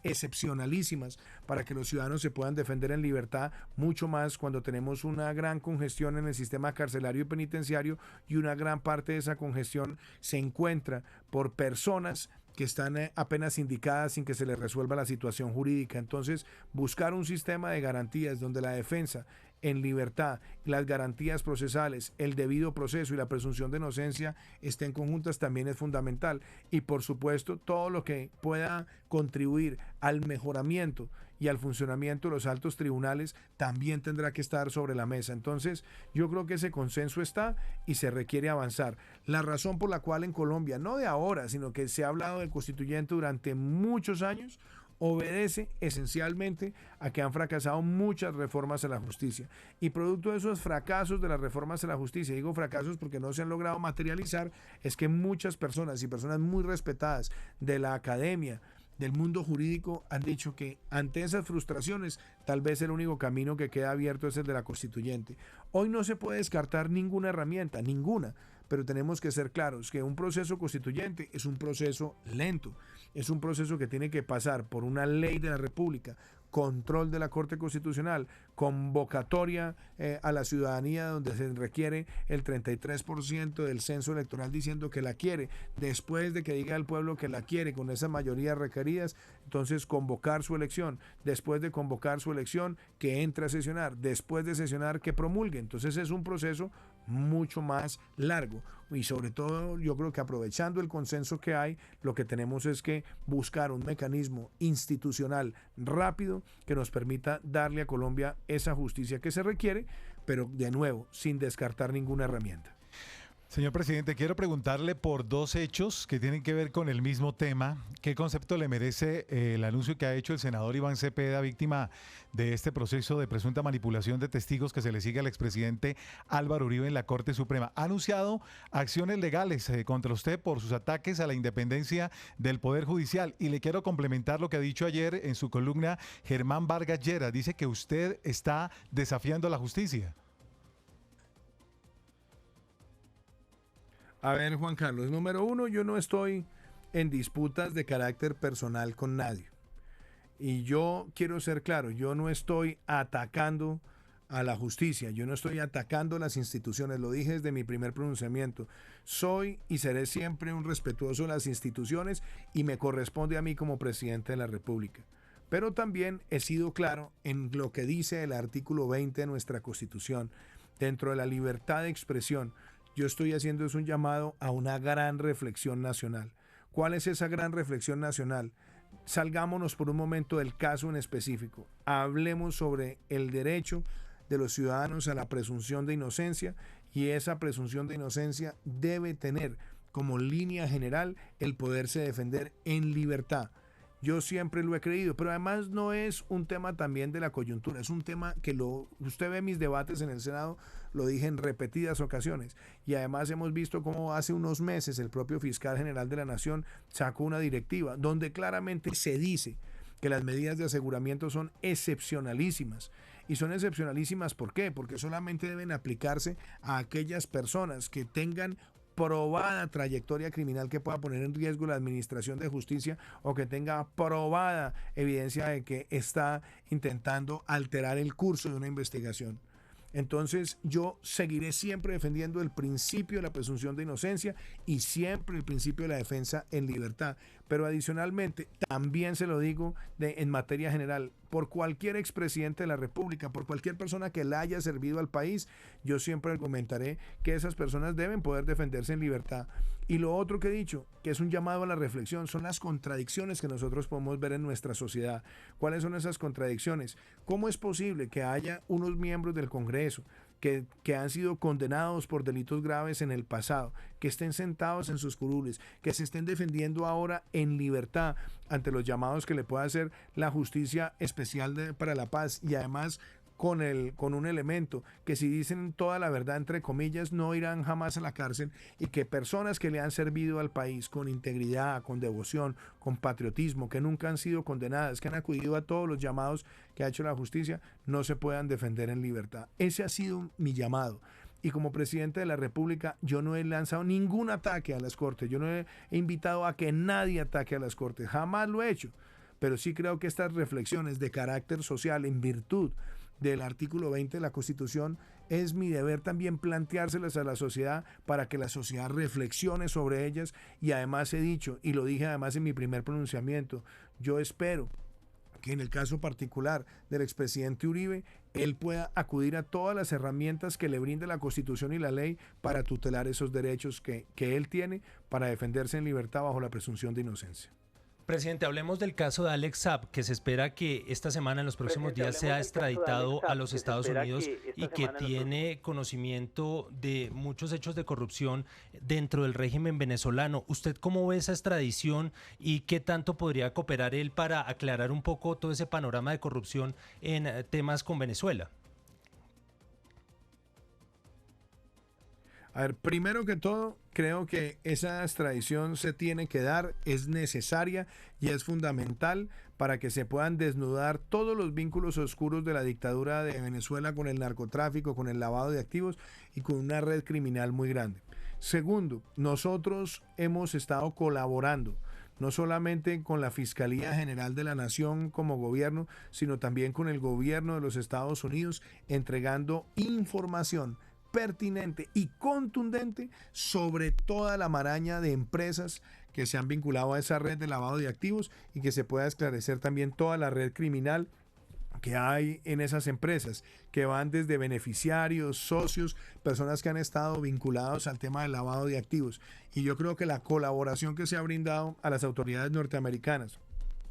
excepcionalísimas para que los ciudadanos se puedan defender en libertad, mucho más cuando tenemos una gran congestión en el sistema carcelario y penitenciario, y una gran parte de esa congestión se encuentra por personas que están apenas indicadas sin que se les resuelva la situación jurídica. Entonces, buscar un sistema de garantías donde la defensa en libertad, las garantías procesales, el debido proceso y la presunción de inocencia estén conjuntas también es fundamental. Y por supuesto, todo lo que pueda contribuir al mejoramiento y al funcionamiento de los altos tribunales también tendrá que estar sobre la mesa. Entonces, yo creo que ese consenso está y se requiere avanzar. La razón por la cual en Colombia, no de ahora, sino que se ha hablado del constituyente durante muchos años, obedece esencialmente a que han fracasado muchas reformas a la justicia, y producto de esos fracasos de las reformas a la justicia, digo fracasos porque no se han logrado materializar, es que muchas personas, y personas muy respetadas de la academia, del mundo jurídico, han dicho que ante esas frustraciones tal vez el único camino que queda abierto es el de la constituyente. Hoy no se puede descartar ninguna herramienta, ninguna, pero tenemos que ser claros que un proceso constituyente es un proceso lento, es un proceso que tiene que pasar por una ley de la República, control de la Corte Constitucional, convocatoria a la ciudadanía donde se requiere el 33% del censo electoral diciendo que la quiere, después de que diga el pueblo que la quiere con esas mayorías requeridas, entonces convocar su elección, después de convocar su elección que entre a sesionar, después de sesionar que promulgue. Entonces es un proceso mucho más largo, y sobre todo yo creo que aprovechando el consenso que hay, lo que tenemos es que buscar un mecanismo institucional rápido que nos permita darle a Colombia esa justicia que se requiere, pero de nuevo sin descartar ninguna herramienta. Señor presidente, quiero preguntarle por dos hechos que tienen que ver con el mismo tema. ¿Qué concepto le merece el anuncio que ha hecho el senador Iván Cepeda, víctima de este proceso de presunta manipulación de testigos que se le sigue al expresidente Álvaro Uribe en la Corte Suprema? Ha anunciado acciones legales contra usted por sus ataques a la independencia del Poder Judicial. Y le quiero complementar lo que ha dicho ayer en su columna Germán Vargas Lleras. Dice que usted está desafiando a la justicia. A ver, Juan Carlos, número uno, yo no estoy en disputas de carácter personal con nadie. Y yo quiero ser claro, yo no estoy atacando a la justicia, yo no estoy atacando las instituciones, lo dije desde mi primer pronunciamiento. Soy y seré siempre un respetuoso de las instituciones y me corresponde a mí como presidente de la República. Pero también he sido claro en lo que dice el artículo 20 de nuestra Constitución, dentro de la libertad de expresión. Yo estoy haciendo un llamado a una gran reflexión nacional. ¿Cuál es esa gran reflexión nacional? Salgámonos por un momento del caso en específico. Hablemos sobre el derecho de los ciudadanos a la presunción de inocencia, y esa presunción de inocencia debe tener como línea general el poderse defender en libertad. Yo siempre lo he creído, pero además no es un tema también de la coyuntura, es un tema que usted ve mis debates en el Senado, lo dije en repetidas ocasiones, y además hemos visto cómo hace unos meses el propio fiscal general de la Nación sacó una directiva donde claramente se dice que las medidas de aseguramiento son excepcionalísimas. Y son excepcionalísimas, ¿por qué? Porque solamente deben aplicarse a aquellas personas que tengan probada trayectoria criminal que pueda poner en riesgo la administración de justicia o que tenga probada evidencia de que está intentando alterar el curso de una investigación. Entonces yo seguiré siempre defendiendo el principio de la presunción de inocencia y siempre el principio de la defensa en libertad. Pero adicionalmente, también se lo digo en materia general, por cualquier expresidente de la República, por cualquier persona que le haya servido al país, yo siempre argumentaré que esas personas deben poder defenderse en libertad. Y lo otro que he dicho, que es un llamado a la reflexión, son las contradicciones que nosotros podemos ver en nuestra sociedad. ¿Cuáles son esas contradicciones? ¿Cómo es posible que haya unos miembros del Congreso que han sido condenados por delitos graves en el pasado, que estén sentados en sus curules, que se estén defendiendo ahora en libertad ante los llamados que le pueda hacer la Justicia Especial para la Paz y además con un elemento que si dicen toda la verdad entre comillas no irán jamás a la cárcel y que personas que le han servido al país con integridad, con devoción, con patriotismo, que nunca han sido condenadas, que han acudido a todos los llamados que ha hecho la justicia, no se puedan defender en libertad? Ese ha sido mi llamado. Y como presidente de la República, yo no he lanzado ningún ataque a las Cortes, yo no he invitado a que nadie ataque a las Cortes, jamás lo he hecho. Pero sí creo que estas reflexiones de carácter social en virtud del artículo 20 de la Constitución, es mi deber también planteárselas a la sociedad para que la sociedad reflexione sobre ellas y además he dicho, y lo dije además en mi primer pronunciamiento, yo espero que en el caso particular del expresidente Uribe, él pueda acudir a todas las herramientas que le brinde la Constitución y la ley para tutelar esos derechos que él tiene para defenderse en libertad bajo la presunción de inocencia. Presidente, hablemos del caso de Alex Saab, que se espera que esta semana, en los próximos días, sea extraditado a los Estados Unidos y que tiene conocimiento de muchos hechos de corrupción dentro del régimen venezolano. ¿Usted cómo ve esa extradición y qué tanto podría cooperar él para aclarar un poco todo ese panorama de corrupción en temas con Venezuela? A ver, primero que todo, creo que esa extradición se tiene que dar, es necesaria y es fundamental para que se puedan desnudar todos los vínculos oscuros de la dictadura de Venezuela con el narcotráfico, con el lavado de activos y con una red criminal muy grande. Segundo, nosotros hemos estado colaborando no solamente con la Fiscalía General de la Nación como gobierno, sino también con el gobierno de los Estados Unidos, entregando información pertinente y contundente sobre toda la maraña de empresas que se han vinculado a esa red de lavado de activos y que se pueda esclarecer también toda la red criminal que hay en esas empresas, que van desde beneficiarios, socios, personas que han estado vinculados al tema del lavado de activos. Y yo creo que la colaboración que se ha brindado a las autoridades norteamericanas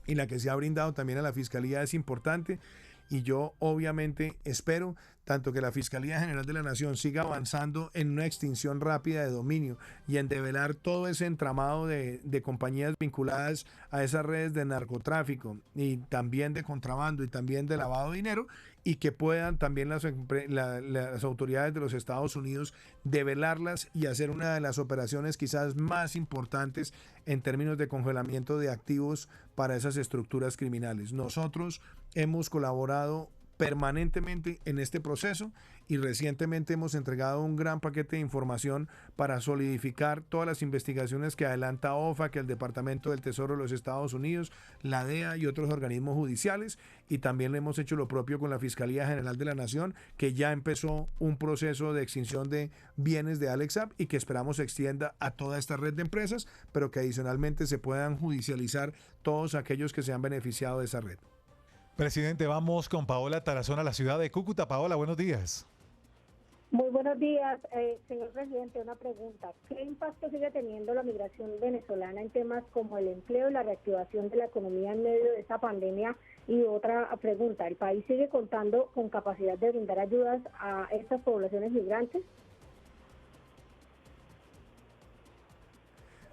y la que se ha brindado también a la Fiscalía es importante. Y yo obviamente espero tanto que la Fiscalía General de la Nación siga avanzando en una extinción rápida de dominio y en develar todo ese entramado de compañías vinculadas a esas redes de narcotráfico y también de contrabando y también de lavado de dinero, y que puedan también las autoridades de los Estados Unidos develarlas y hacer una de las operaciones quizás más importantes en términos de congelamiento de activos para esas estructuras criminales. Nosotros hemos colaborado permanentemente en este proceso y recientemente hemos entregado un gran paquete de información para solidificar todas las investigaciones que adelanta OFAC, que el Departamento del Tesoro de los Estados Unidos, la DEA y otros organismos judiciales, y también le hemos hecho lo propio con la Fiscalía General de la Nación, que ya empezó un proceso de extinción de bienes de Alex Saab y que esperamos se extienda a toda esta red de empresas, pero que adicionalmente se puedan judicializar todos aquellos que se han beneficiado de esa red. Presidente, vamos con Paola Tarazona a la ciudad de Cúcuta. Paola, buenos días. Muy buenos días, señor presidente. Una pregunta. ¿Qué impacto sigue teniendo la migración venezolana en temas como el empleo y la reactivación de la economía en medio de esta pandemia? Y otra pregunta, ¿el país sigue contando con capacidad de brindar ayudas a estas poblaciones migrantes?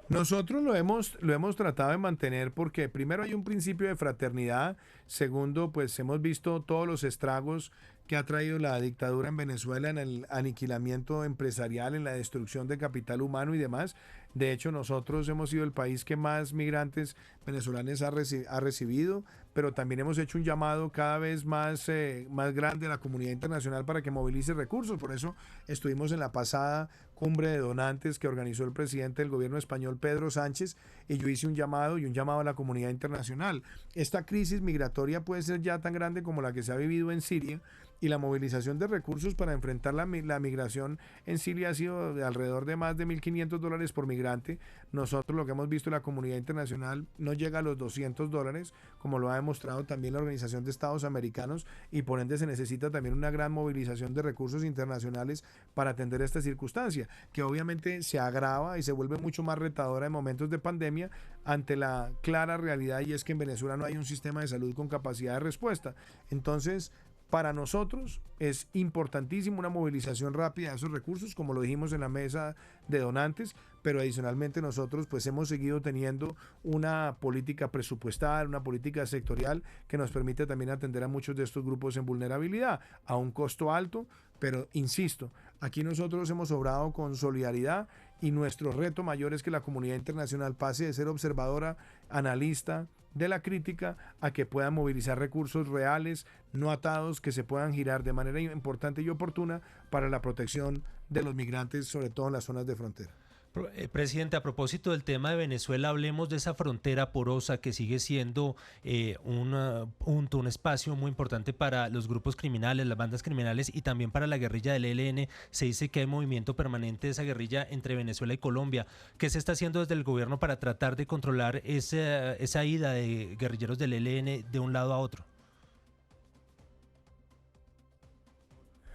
Nosotros lo hemos tratado de mantener porque primero hay un principio de fraternidad, segundo pues hemos visto todos los estragos que ha traído la dictadura en Venezuela en el aniquilamiento empresarial, en la destrucción de capital humano y demás. De hecho, nosotros hemos sido el país que más migrantes venezolanos ha recibido. pero también hemos hecho un llamado cada vez más grande a la comunidad internacional para que movilice recursos. Por eso estuvimos en la pasada cumbre de donantes que organizó el presidente del gobierno español, Pedro Sánchez, y yo hice un llamado a la comunidad internacional. Esta crisis migratoria puede ser ya tan grande como la que se ha vivido en Siria, y la movilización de recursos para enfrentar la migración en Siria ha sido de alrededor de más de $1.500 por migrante. Nosotros lo que hemos visto en la comunidad internacional no llega a los $200, como lo ha demostrado también la Organización de Estados Americanos, y por ende se necesita también una gran movilización de recursos internacionales para atender esta circunstancia, que obviamente se agrava y se vuelve mucho más retadora en momentos de pandemia ante la clara realidad, y es que en Venezuela no hay un sistema de salud con capacidad de respuesta. Entonces, para nosotros es importantísimo una movilización rápida de esos recursos, como lo dijimos en la mesa de donantes, pero adicionalmente nosotros pues hemos seguido teniendo una política presupuestal, una política sectorial que nos permite también atender a muchos de estos grupos en vulnerabilidad, a un costo alto, pero insisto, aquí nosotros hemos obrado con solidaridad, y nuestro reto mayor es que la comunidad internacional pase de ser observadora, analista de la crítica, a que puedan movilizar recursos reales, no atados, que se puedan girar de manera importante y oportuna para la protección de los migrantes, sobre todo en las zonas de frontera. Presidente, a propósito del tema de Venezuela, hablemos de esa frontera porosa que sigue siendo un espacio muy importante para los grupos criminales, las bandas criminales, y también para la guerrilla del ELN. Se dice que hay movimiento permanente de esa guerrilla entre Venezuela y Colombia. ¿Qué se está haciendo desde el gobierno para tratar de controlar esa ida de guerrilleros del ELN de un lado a otro?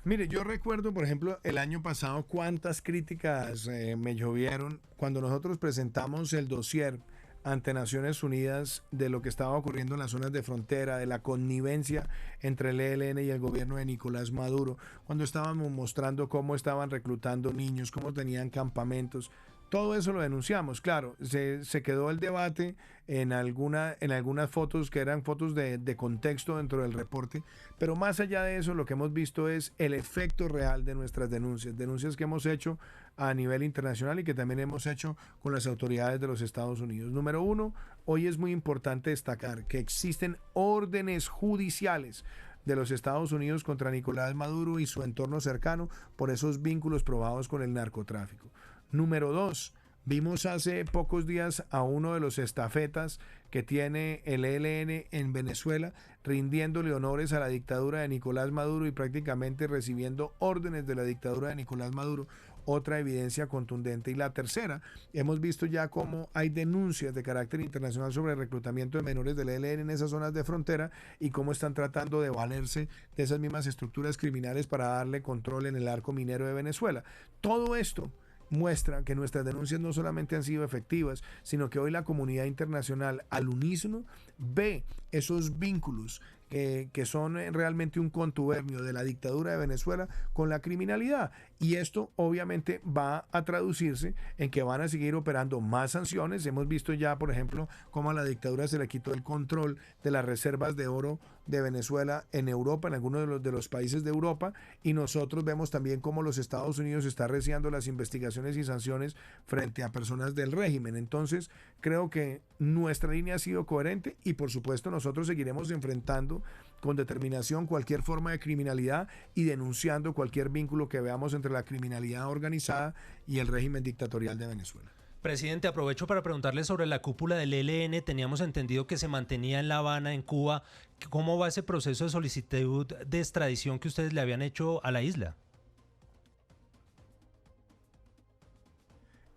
Mire, yo recuerdo, por ejemplo, el año pasado cuántas críticas me llovieron cuando nosotros presentamos el dossier ante Naciones Unidas de lo que estaba ocurriendo en las zonas de frontera, de la connivencia entre el ELN y el gobierno de Nicolás Maduro, cuando estábamos mostrando cómo estaban reclutando niños, cómo tenían campamentos. Todo eso lo denunciamos, claro, se quedó el debate en algunas fotos que eran fotos de contexto dentro del reporte, pero más allá de eso lo que hemos visto es el efecto real de nuestras denuncias que hemos hecho a nivel internacional y que también hemos hecho con las autoridades de los Estados Unidos. Número uno, hoy es muy importante destacar que existen órdenes judiciales de los Estados Unidos contra Nicolás Maduro y su entorno cercano por esos vínculos probados con el narcotráfico. Número dos, vimos hace pocos días a uno de los estafetas que tiene el ELN en Venezuela, rindiéndole honores a la dictadura de Nicolás Maduro y prácticamente recibiendo órdenes de la dictadura de Nicolás Maduro. Otra evidencia contundente. Y la tercera, hemos visto ya cómo hay denuncias de carácter internacional sobre el reclutamiento de menores del ELN en esas zonas de frontera y cómo están tratando de valerse de esas mismas estructuras criminales para darle control en el arco minero de Venezuela. Todo esto muestra que nuestras denuncias no solamente han sido efectivas, sino que hoy la comunidad internacional al unísono ve esos vínculos que son realmente un contubernio de la dictadura de Venezuela con la criminalidad, y esto obviamente va a traducirse en que van a seguir operando más sanciones. Hemos visto ya, por ejemplo, cómo a la dictadura se le quitó el control de las reservas de oro de Venezuela en Europa, en algunos de los países de Europa, y nosotros vemos también cómo los Estados Unidos está arreciando las investigaciones y sanciones frente a personas del régimen. Entonces, creo que nuestra línea ha sido coherente y por supuesto nosotros seguiremos enfrentando con determinación cualquier forma de criminalidad y denunciando cualquier vínculo que veamos entre la criminalidad organizada y el régimen dictatorial de Venezuela. Presidente, aprovecho para preguntarle sobre la cúpula del ELN. Teníamos entendido que se mantenía en La Habana, en Cuba. ¿Cómo va ese proceso de solicitud de extradición que ustedes le habían hecho a la isla?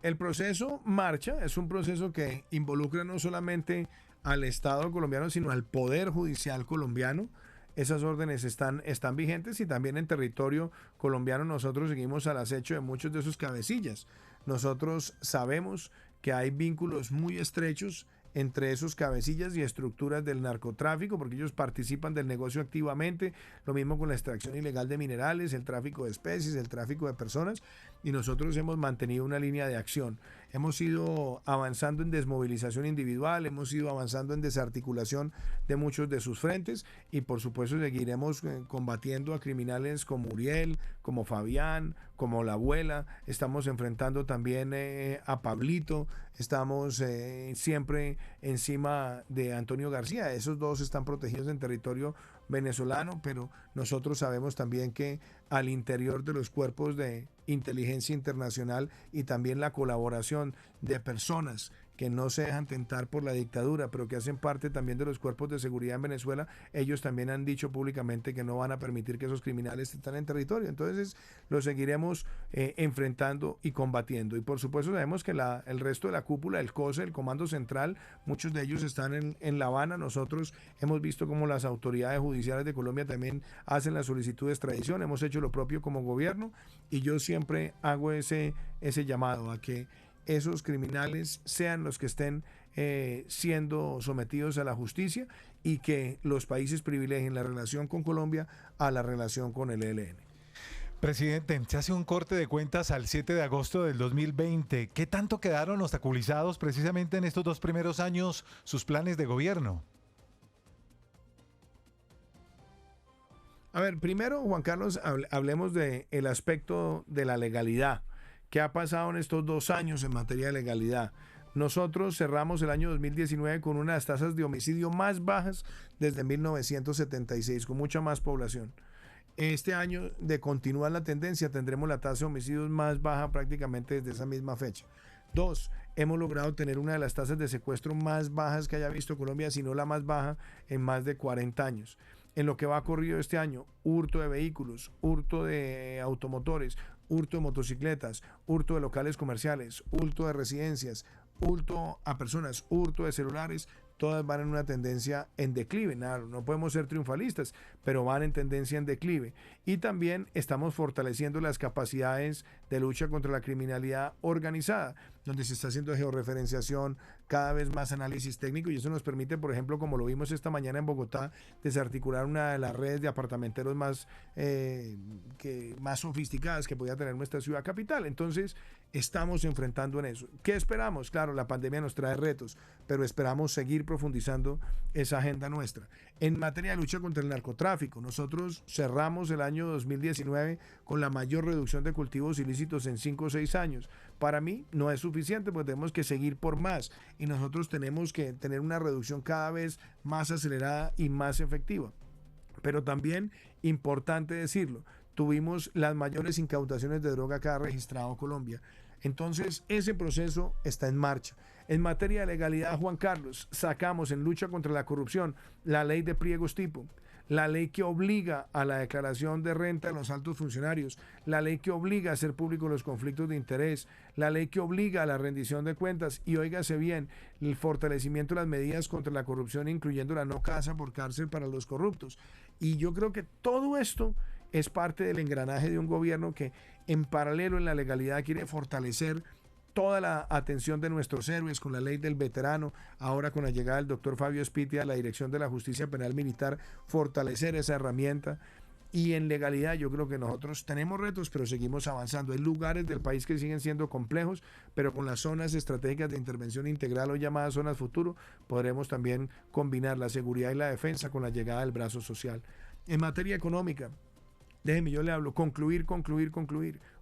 El proceso marcha, es un proceso que involucra no solamente al Estado colombiano, sino al Poder Judicial colombiano. Esas órdenes están vigentes y también en territorio colombiano nosotros seguimos al acecho de muchos de esos cabecillas. Nosotros sabemos que hay vínculos muy estrechos entre esos cabecillas y estructuras del narcotráfico, porque ellos participan del negocio activamente, lo mismo con la extracción ilegal de minerales, el tráfico de especies, el tráfico de personas, y nosotros hemos mantenido una línea de acción. Hemos ido avanzando en desmovilización individual, hemos ido avanzando en desarticulación de muchos de sus frentes y por supuesto seguiremos combatiendo a criminales como Uriel, como Fabián, como la abuela. Estamos enfrentando también a Pablito, estamos siempre encima de Antonio García. Esos dos están protegidos en territorio venezolano, pero nosotros sabemos también que al interior de los cuerpos de inteligencia internacional y también la colaboración de personas que no se dejan tentar por la dictadura, pero que hacen parte también de los cuerpos de seguridad en Venezuela, ellos también han dicho públicamente que no van a permitir que esos criminales estén en territorio. Entonces lo seguiremos enfrentando y combatiendo. Y por supuesto sabemos que el resto de la cúpula, el COSE, el Comando Central, muchos de ellos están en La Habana. Nosotros hemos visto cómo las autoridades judiciales de Colombia también hacen la solicitud de extradición, hemos hecho lo propio como gobierno, y yo siempre hago ese llamado a que esos criminales sean los que estén siendo sometidos a la justicia, y que los países privilegien la relación con Colombia a la relación con el ELN. Presidente, se hace un corte de cuentas al 7 de agosto del 2020. ¿Qué tanto quedaron obstaculizados precisamente en estos 2 primeros años sus planes de gobierno? A ver, primero, Juan Carlos, hablemos del aspecto de la legalidad. ¿Qué ha pasado en estos 2 años en materia de legalidad? Nosotros cerramos el año 2019 con una de las tasas de homicidio más bajas desde 1976, con mucha más población. Este año, de continuar la tendencia, tendremos la tasa de homicidios más baja prácticamente desde esa misma fecha. 2, hemos logrado tener una de las tasas de secuestro más bajas que haya visto Colombia, si no la más baja en más de 40 años. En lo que va corrido este año, hurto de vehículos, hurto de automotores, hurto de motocicletas, hurto de locales comerciales, hurto de residencias, hurto a personas, hurto de celulares, todas van en una tendencia en declive. No podemos ser triunfalistas, pero van en tendencia en declive. Y también estamos fortaleciendo las capacidades de lucha contra la criminalidad organizada, donde se está haciendo georreferenciación, cada vez más análisis técnico, y eso nos permite, por ejemplo, como lo vimos esta mañana en Bogotá, desarticular una de las redes de apartamenteros más sofisticadas que podía tener nuestra ciudad capital. Entonces, estamos enfrentando en eso. ¿Qué esperamos? Claro, la pandemia nos trae retos, pero esperamos seguir profundizando esa agenda nuestra. En materia de lucha contra el narcotráfico, nosotros cerramos el año 2019 con la mayor reducción de cultivos ilícitos en 5 o 6 años. Para mí no es suficiente, porque tenemos que seguir por más, y nosotros tenemos que tener una reducción cada vez más acelerada y más efectiva. Pero también, importante decirlo, tuvimos las mayores incautaciones de droga que ha registrado Colombia. Entonces, ese proceso está en marcha. En materia de legalidad, Juan Carlos, sacamos en lucha contra la corrupción la ley de pliegos tipo, la ley que obliga a la declaración de renta de los altos funcionarios, la ley que obliga a hacer públicos los conflictos de interés, la ley que obliga a la rendición de cuentas, y óigase bien, el fortalecimiento de las medidas contra la corrupción, incluyendo la no casa por cárcel para los corruptos. Y yo creo que todo esto es parte del engranaje de un gobierno que, en paralelo en la legalidad, quiere fortalecer toda la atención de nuestros héroes, con la ley del veterano, ahora con la llegada del doctor Fabio Spitia a la dirección de la Justicia Penal Militar, fortalecer esa herramienta. Y en legalidad yo creo que nosotros tenemos retos, pero seguimos avanzando. Hay lugares del país que siguen siendo complejos, pero con las zonas estratégicas de intervención integral, o llamadas zonas futuro, podremos también combinar la seguridad y la defensa con la llegada del brazo social. En materia económica, déjeme, yo le hablo, concluir.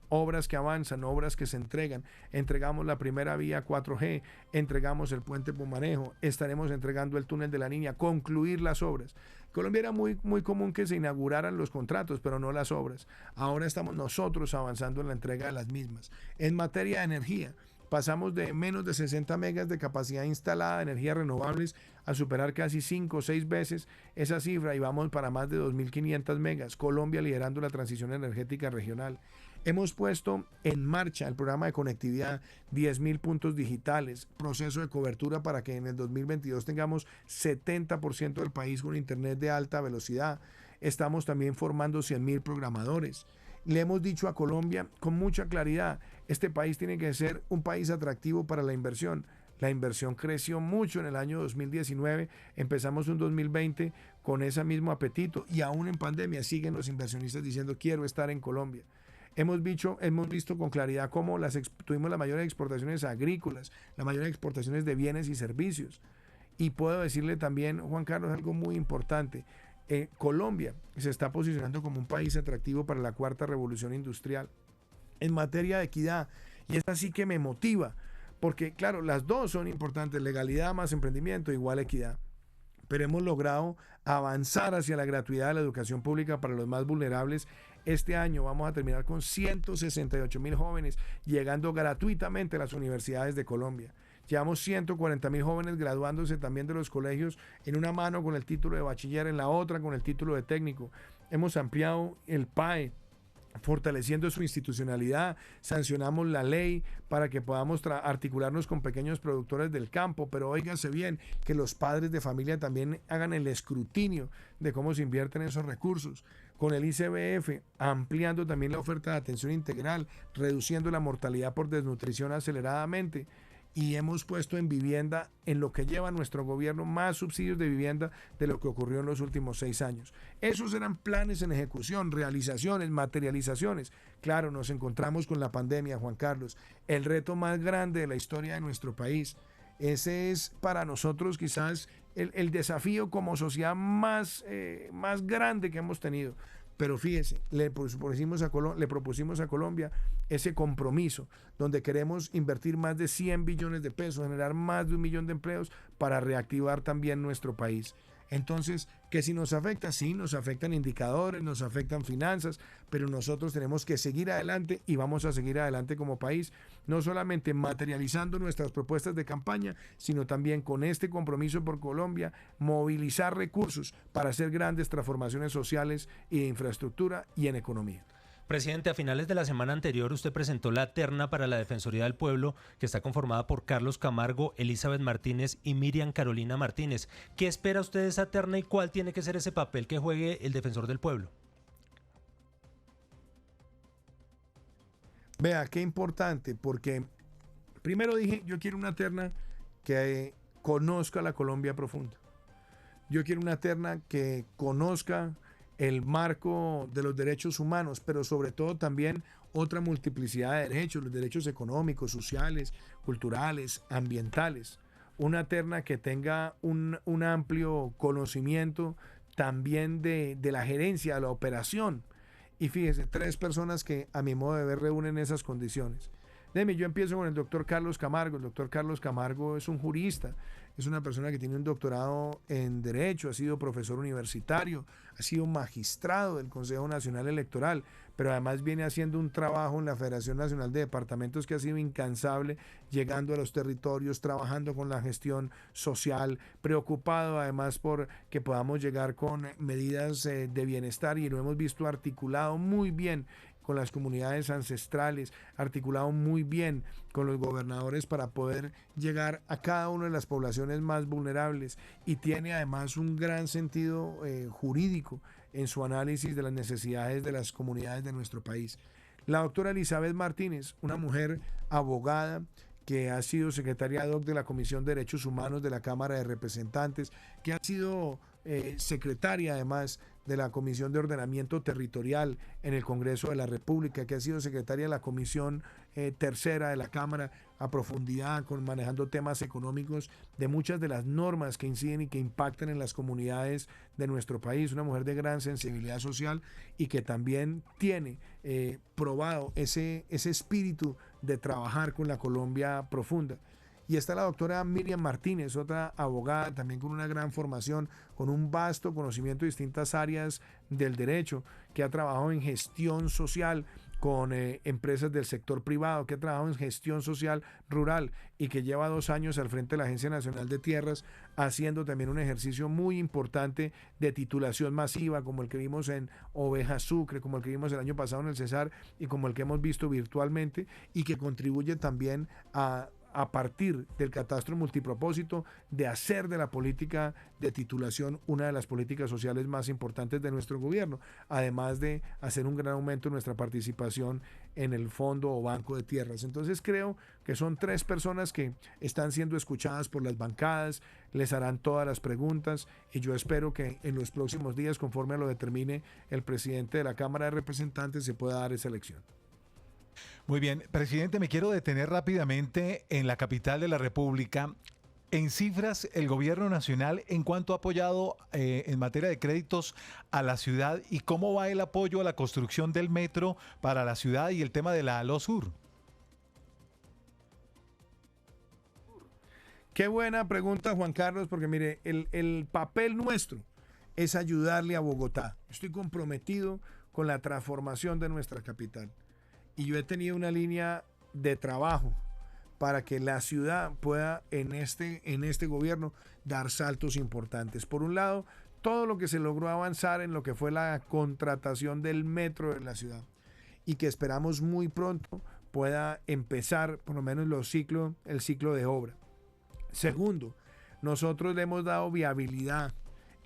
Obras que avanzan, obras que se entregan. Entregamos la primera vía 4G, entregamos el puente Pumarejo, estaremos entregando el túnel de la Niña, concluir las obras. Colombia era muy común que se inauguraran los contratos, pero no las obras. Ahora estamos nosotros avanzando en la entrega de las mismas. En materia de energía, pasamos de menos de 60 megas de capacidad instalada de energías renovables a superar casi 5 o 6 veces esa cifra, y vamos para más de 2.500 megas. Colombia liderando la transición energética regional. Hemos puesto en marcha el programa de conectividad, 10.000 puntos digitales, proceso de cobertura para que en el 2022 tengamos 70% del país con internet de alta velocidad. Estamos también formando 100.000 programadores. Le hemos dicho a Colombia con mucha claridad, este país tiene que ser un país atractivo para la inversión. La inversión creció mucho en el año 2019, empezamos un 2020 con ese mismo apetito, y aún en pandemia siguen los inversionistas diciendo quiero estar en Colombia. Hemos visto con claridad cómo tuvimos las mayores exportaciones agrícolas, las mayores exportaciones de bienes y servicios. Y puedo decirle también, Juan Carlos, algo muy importante. Colombia se está posicionando como un país atractivo para la cuarta revolución industrial. En materia de equidad, y es así que me motiva, porque claro, las dos son importantes, legalidad más emprendimiento igual equidad. Pero hemos logrado avanzar hacia la gratuidad de la educación pública para los más vulnerables. Este año vamos a terminar con 168.000 jóvenes llegando gratuitamente a las universidades de Colombia. Llevamos 140.000 jóvenes graduándose también de los colegios, en una mano con el título de bachiller, en la otra con el título de técnico. Hemos ampliado el PAE, fortaleciendo su institucionalidad, sancionamos la ley para que podamos articularnos con pequeños productores del campo, pero óiganse bien, que los padres de familia también hagan el escrutinio de cómo se invierten esos recursos. Con el ICBF, ampliando también la oferta de atención integral, reduciendo la mortalidad por desnutrición aceleradamente. Y hemos puesto en vivienda, en lo que lleva nuestro gobierno, más subsidios de vivienda de lo que ocurrió en los últimos 6 años. Esos eran planes en ejecución, realizaciones, materializaciones. Claro, nos encontramos con la pandemia, Juan Carlos, el reto más grande de la historia de nuestro país. Ese es para nosotros quizás el desafío como sociedad más grande que hemos tenido. Pero fíjese, le propusimos a Colombia ese compromiso donde queremos invertir más de 100 billones de pesos, generar más de 1 millón de empleos para reactivar también nuestro país. Entonces, ¿qué si nos afecta? Sí, nos afectan indicadores, nos afectan finanzas, pero nosotros tenemos que seguir adelante y vamos a seguir adelante como país, no solamente materializando nuestras propuestas de campaña, sino también con este compromiso por Colombia, movilizar recursos para hacer grandes transformaciones sociales y de infraestructura y en economía. Presidente, a finales de la semana anterior usted presentó la terna para la Defensoría del Pueblo, que está conformada por Carlos Camargo, Elizabeth Martínez y Miriam Carolina Martínez. ¿Qué espera usted de esa terna y cuál tiene que ser ese papel que juegue el Defensor del Pueblo? Vea, qué importante, porque primero dije, yo quiero una terna que conozca la Colombia profunda. Yo quiero una terna que conozca el marco de los derechos humanos, pero sobre todo también otra multiplicidad de derechos, los derechos económicos, sociales, culturales, ambientales. Una terna que tenga un amplio conocimiento también de la gerencia, de la operación. Y fíjese, 3 personas que a mi modo de ver reúnen esas condiciones. Yo empiezo con el doctor Carlos Camargo. El doctor Carlos Camargo es un jurista, es una persona que tiene un doctorado en Derecho, ha sido profesor universitario, ha sido magistrado del Consejo Nacional Electoral, pero además viene haciendo un trabajo en la Federación Nacional de Departamentos que ha sido incansable, llegando a los territorios, trabajando con la gestión social, preocupado además por que podamos llegar con medidas de bienestar, y lo hemos visto articulado muy bien con las comunidades ancestrales, articulado muy bien con los gobernadores para poder llegar a cada una de las poblaciones más vulnerables, y tiene además un gran sentido jurídico en su análisis de las necesidades de las comunidades de nuestro país. La doctora Elizabeth Martínez, una mujer abogada que ha sido secretaria ad hoc de la Comisión de Derechos Humanos de la Cámara de Representantes, que ha sido secretaria además de la Comisión de Ordenamiento Territorial en el Congreso de la República, que ha sido secretaria de la Comisión Tercera de la Cámara a profundidad, manejando temas económicos de muchas de las normas que inciden y que impactan en las comunidades de nuestro país. Una mujer de gran sensibilidad social y que también tiene probado ese espíritu de trabajar con la Colombia profunda. Y está la doctora Miriam Martínez, otra abogada también con una gran formación, con un vasto conocimiento de distintas áreas del derecho, que ha trabajado en gestión social con empresas del sector privado, que ha trabajado en gestión social rural y que lleva 2 años al frente de la Agencia Nacional de Tierras, haciendo también un ejercicio muy importante de titulación masiva, como el que vimos en Oveja Sucre, como el que vimos el año pasado en el Cesar y como el que hemos visto virtualmente, y que contribuye también a partir del catastro multipropósito, de hacer de la política de titulación una de las políticas sociales más importantes de nuestro gobierno, además de hacer un gran aumento en nuestra participación en el Fondo o Banco de Tierras. Entonces creo que son 3 personas que están siendo escuchadas por las bancadas, les harán todas las preguntas, y yo espero que en los próximos días, conforme a lo determine el presidente de la Cámara de Representantes, se pueda dar esa elección. Muy bien, presidente, me quiero detener rápidamente en la capital de la República. En cifras, el gobierno nacional, ¿en cuánto ha apoyado en materia de créditos a la ciudad, y cómo va el apoyo a la construcción del metro para la ciudad y el tema de la ALO Sur? Qué buena pregunta, Juan Carlos, porque mire, el papel nuestro es ayudarle a Bogotá. Estoy comprometido con la transformación de nuestra capital. Y yo he tenido una línea de trabajo para que la ciudad pueda en este gobierno dar saltos importantes. Por un lado, todo lo que se logró avanzar en lo que fue la contratación del metro de la ciudad y que esperamos muy pronto pueda empezar por lo menos el ciclo de obra. Segundo, nosotros le hemos dado viabilidad,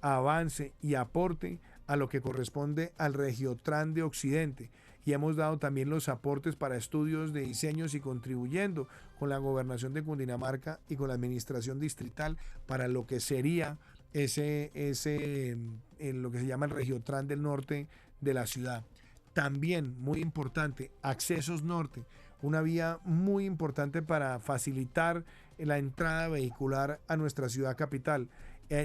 avance y aporte a lo que corresponde al Regiotran de Occidente y hemos dado también los aportes para estudios de diseños y contribuyendo con la gobernación de Cundinamarca y con la administración distrital para lo que sería lo que se llama el Regiotran del norte de la ciudad. También, muy importante, Accesos Norte, una vía muy importante para facilitar la entrada vehicular a nuestra ciudad capital.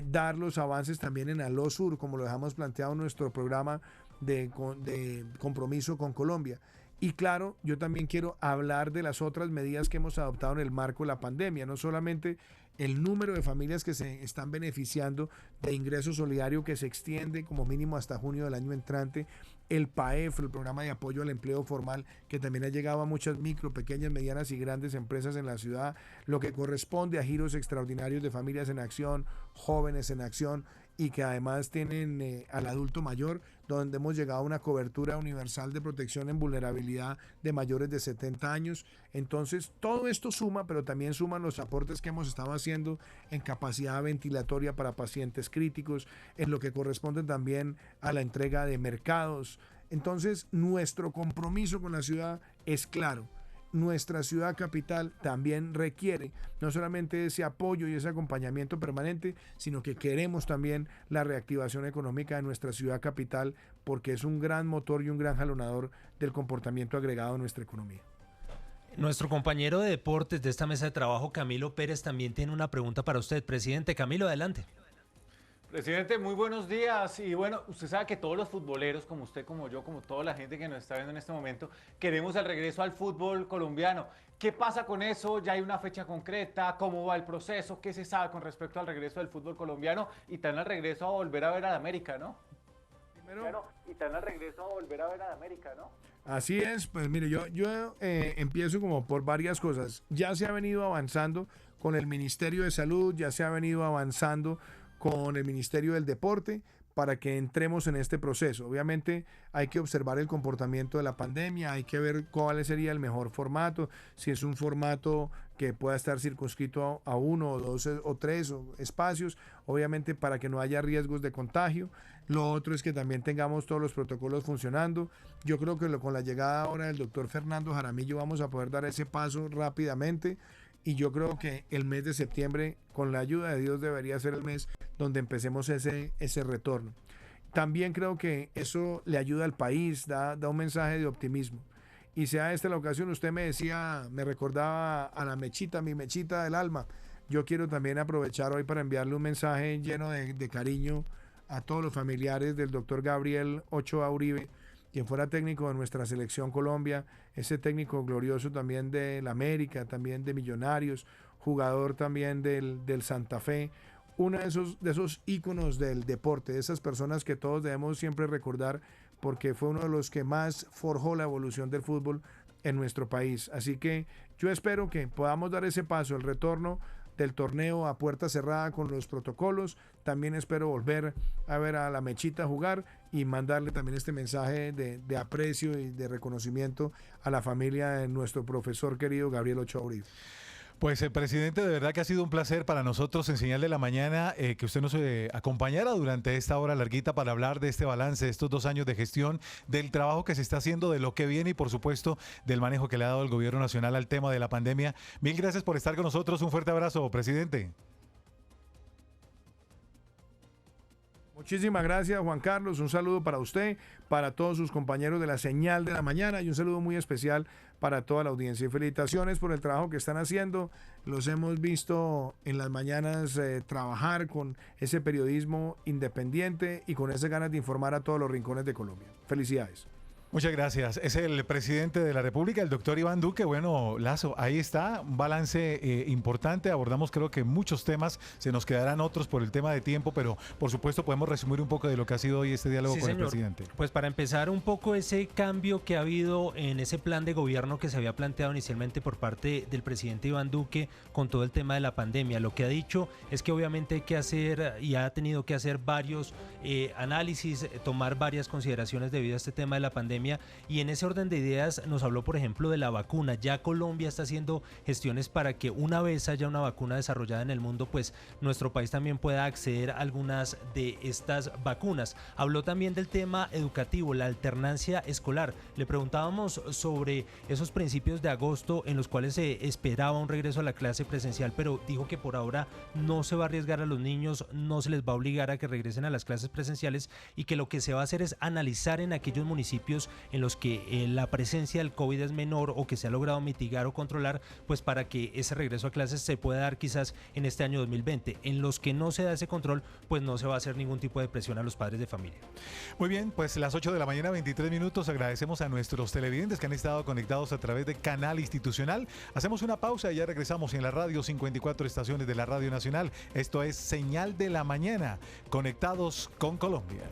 Dar los avances también en Aló Sur, como lo dejamos planteado en nuestro programa de compromiso con Colombia. Y claro, yo también quiero hablar de las otras medidas que hemos adoptado en el marco de la pandemia, no solamente el número de familias que se están beneficiando de ingreso solidario que se extiende como mínimo hasta junio del año entrante, el PAEF, el programa de apoyo al empleo formal, que también ha llegado a muchas micro, pequeñas, medianas y grandes empresas en la ciudad, lo que corresponde a giros extraordinarios de familias en acción, jóvenes en acción, y que además tienen al adulto mayor, donde hemos llegado a una cobertura universal de protección en vulnerabilidad de mayores de 70 años. Entonces, todo esto suma, pero también suman los aportes que hemos estado haciendo en capacidad ventilatoria para pacientes críticos, en lo que corresponde también a la entrega de mercados. Entonces, nuestro compromiso con la ciudad es claro. Nuestra ciudad capital también requiere no solamente ese apoyo y ese acompañamiento permanente, sino que queremos también la reactivación económica de nuestra ciudad capital porque es un gran motor y un gran jalonador del comportamiento agregado de nuestra economía. Nuestro compañero de deportes de esta mesa de trabajo, Camilo Pérez, también tiene una pregunta para usted. Presidente Camilo, adelante. Presidente, muy buenos días. Y bueno, usted sabe que todos los futboleros, como usted, como yo, como toda la gente que nos está viendo en este momento, queremos el regreso al fútbol colombiano. ¿Qué pasa con eso? ¿Ya hay una fecha concreta? ¿Cómo va el proceso? ¿Qué se sabe con respecto al regreso del fútbol colombiano? Y también al regreso a volver a ver a la América, ¿no? Y también al regreso a volver a ver a la América, ¿no? Así es, pues mire, yo empiezo como por varias cosas. Ya se ha venido avanzando con el Ministerio de Salud, ya se ha venido avanzando con el Ministerio del Deporte para que entremos en este proceso. Obviamente hay que observar el comportamiento de la pandemia, hay que ver cuál sería el mejor formato, si es un formato que pueda estar circunscrito a uno o dos o tres espacios, obviamente para que no haya riesgos de contagio. Lo otro es que también tengamos todos los protocolos funcionando. Yo creo que con la llegada ahora del doctor Fernando Jaramillo vamos a poder dar ese paso rápidamente. Y yo creo que el mes de septiembre, con la ayuda de Dios, debería ser el mes donde empecemos ese retorno. También creo que eso le ayuda al país, da un mensaje de optimismo. Y sea esta la ocasión, usted me decía, me recordaba a la mechita, mi mechita del alma. Yo quiero también aprovechar hoy para enviarle un mensaje lleno de cariño a todos los familiares del doctor Gabriel Ochoa Uribe, quien fuera técnico de nuestra selección Colombia, ese técnico glorioso también del América, también de Millonarios, jugador también del Santa Fe, uno de esos íconos del deporte, de esas personas que todos debemos siempre recordar porque fue uno de los que más forjó la evolución del fútbol en nuestro país. Así que yo espero que podamos dar ese paso, el retorno del torneo a puerta cerrada con los protocolos. También espero volver a ver a la mechita jugar y mandarle también este mensaje de aprecio y de reconocimiento a la familia de nuestro profesor querido Gabriel Ochoa Uribe. Pues, presidente, de verdad que ha sido un placer para nosotros en Señal de la Mañana que usted nos acompañara durante esta hora larguita para hablar de este balance, de estos 2 años de gestión, del trabajo que se está haciendo, de lo que viene y, por supuesto, del manejo que le ha dado el gobierno nacional al tema de la pandemia. Mil gracias por estar con nosotros. Un fuerte abrazo, presidente. Muchísimas gracias, Juan Carlos. Un saludo para usted, para todos sus compañeros de la Señal de la Mañana y un saludo muy especial para toda la audiencia. Y felicitaciones por el trabajo que están haciendo. Los hemos visto en las mañanas trabajar con ese periodismo independiente y con esas ganas de informar a todos los rincones de Colombia. Felicidades. Muchas gracias. Es el presidente de la República, el doctor Iván Duque. Bueno, Lazo, ahí está, un balance importante. Abordamos creo que muchos temas, se nos quedarán otros por el tema de tiempo, pero por supuesto podemos resumir un poco de lo que ha sido hoy este diálogo Sí, con señor. el presidente. Pues para empezar un poco ese cambio que ha habido en ese plan de gobierno que se había planteado inicialmente por parte del presidente Iván Duque con todo el tema de la pandemia. Lo que ha dicho es que obviamente hay que hacer y ha tenido que hacer varios análisis, tomar varias consideraciones debido a este tema de la pandemia, y en ese orden de ideas nos habló por ejemplo de la vacuna. Ya Colombia está haciendo gestiones para que una vez haya una vacuna desarrollada en el mundo, pues nuestro país también pueda acceder a algunas de estas vacunas. Habló también del tema educativo, la alternancia escolar. Le preguntábamos sobre esos principios de agosto en los cuales se esperaba un regreso a la clase presencial, pero dijo que por ahora no se va a arriesgar a los niños, no se les va a obligar a que regresen a las clases presenciales, y que lo que se va a hacer es analizar en aquellos municipios en los que la presencia del COVID es menor o que se ha logrado mitigar o controlar, pues para que ese regreso a clases se pueda dar quizás en este año 2020. En los que no se da ese control, pues no se va a hacer ningún tipo de presión a los padres de familia. Muy bien, pues las 8 de la mañana, 23 minutos. Agradecemos a nuestros televidentes que han estado conectados a través de Canal Institucional. Hacemos una pausa y ya regresamos en la radio, 54 estaciones de la Radio Nacional. Esto es Señal de la Mañana, conectados con Colombia.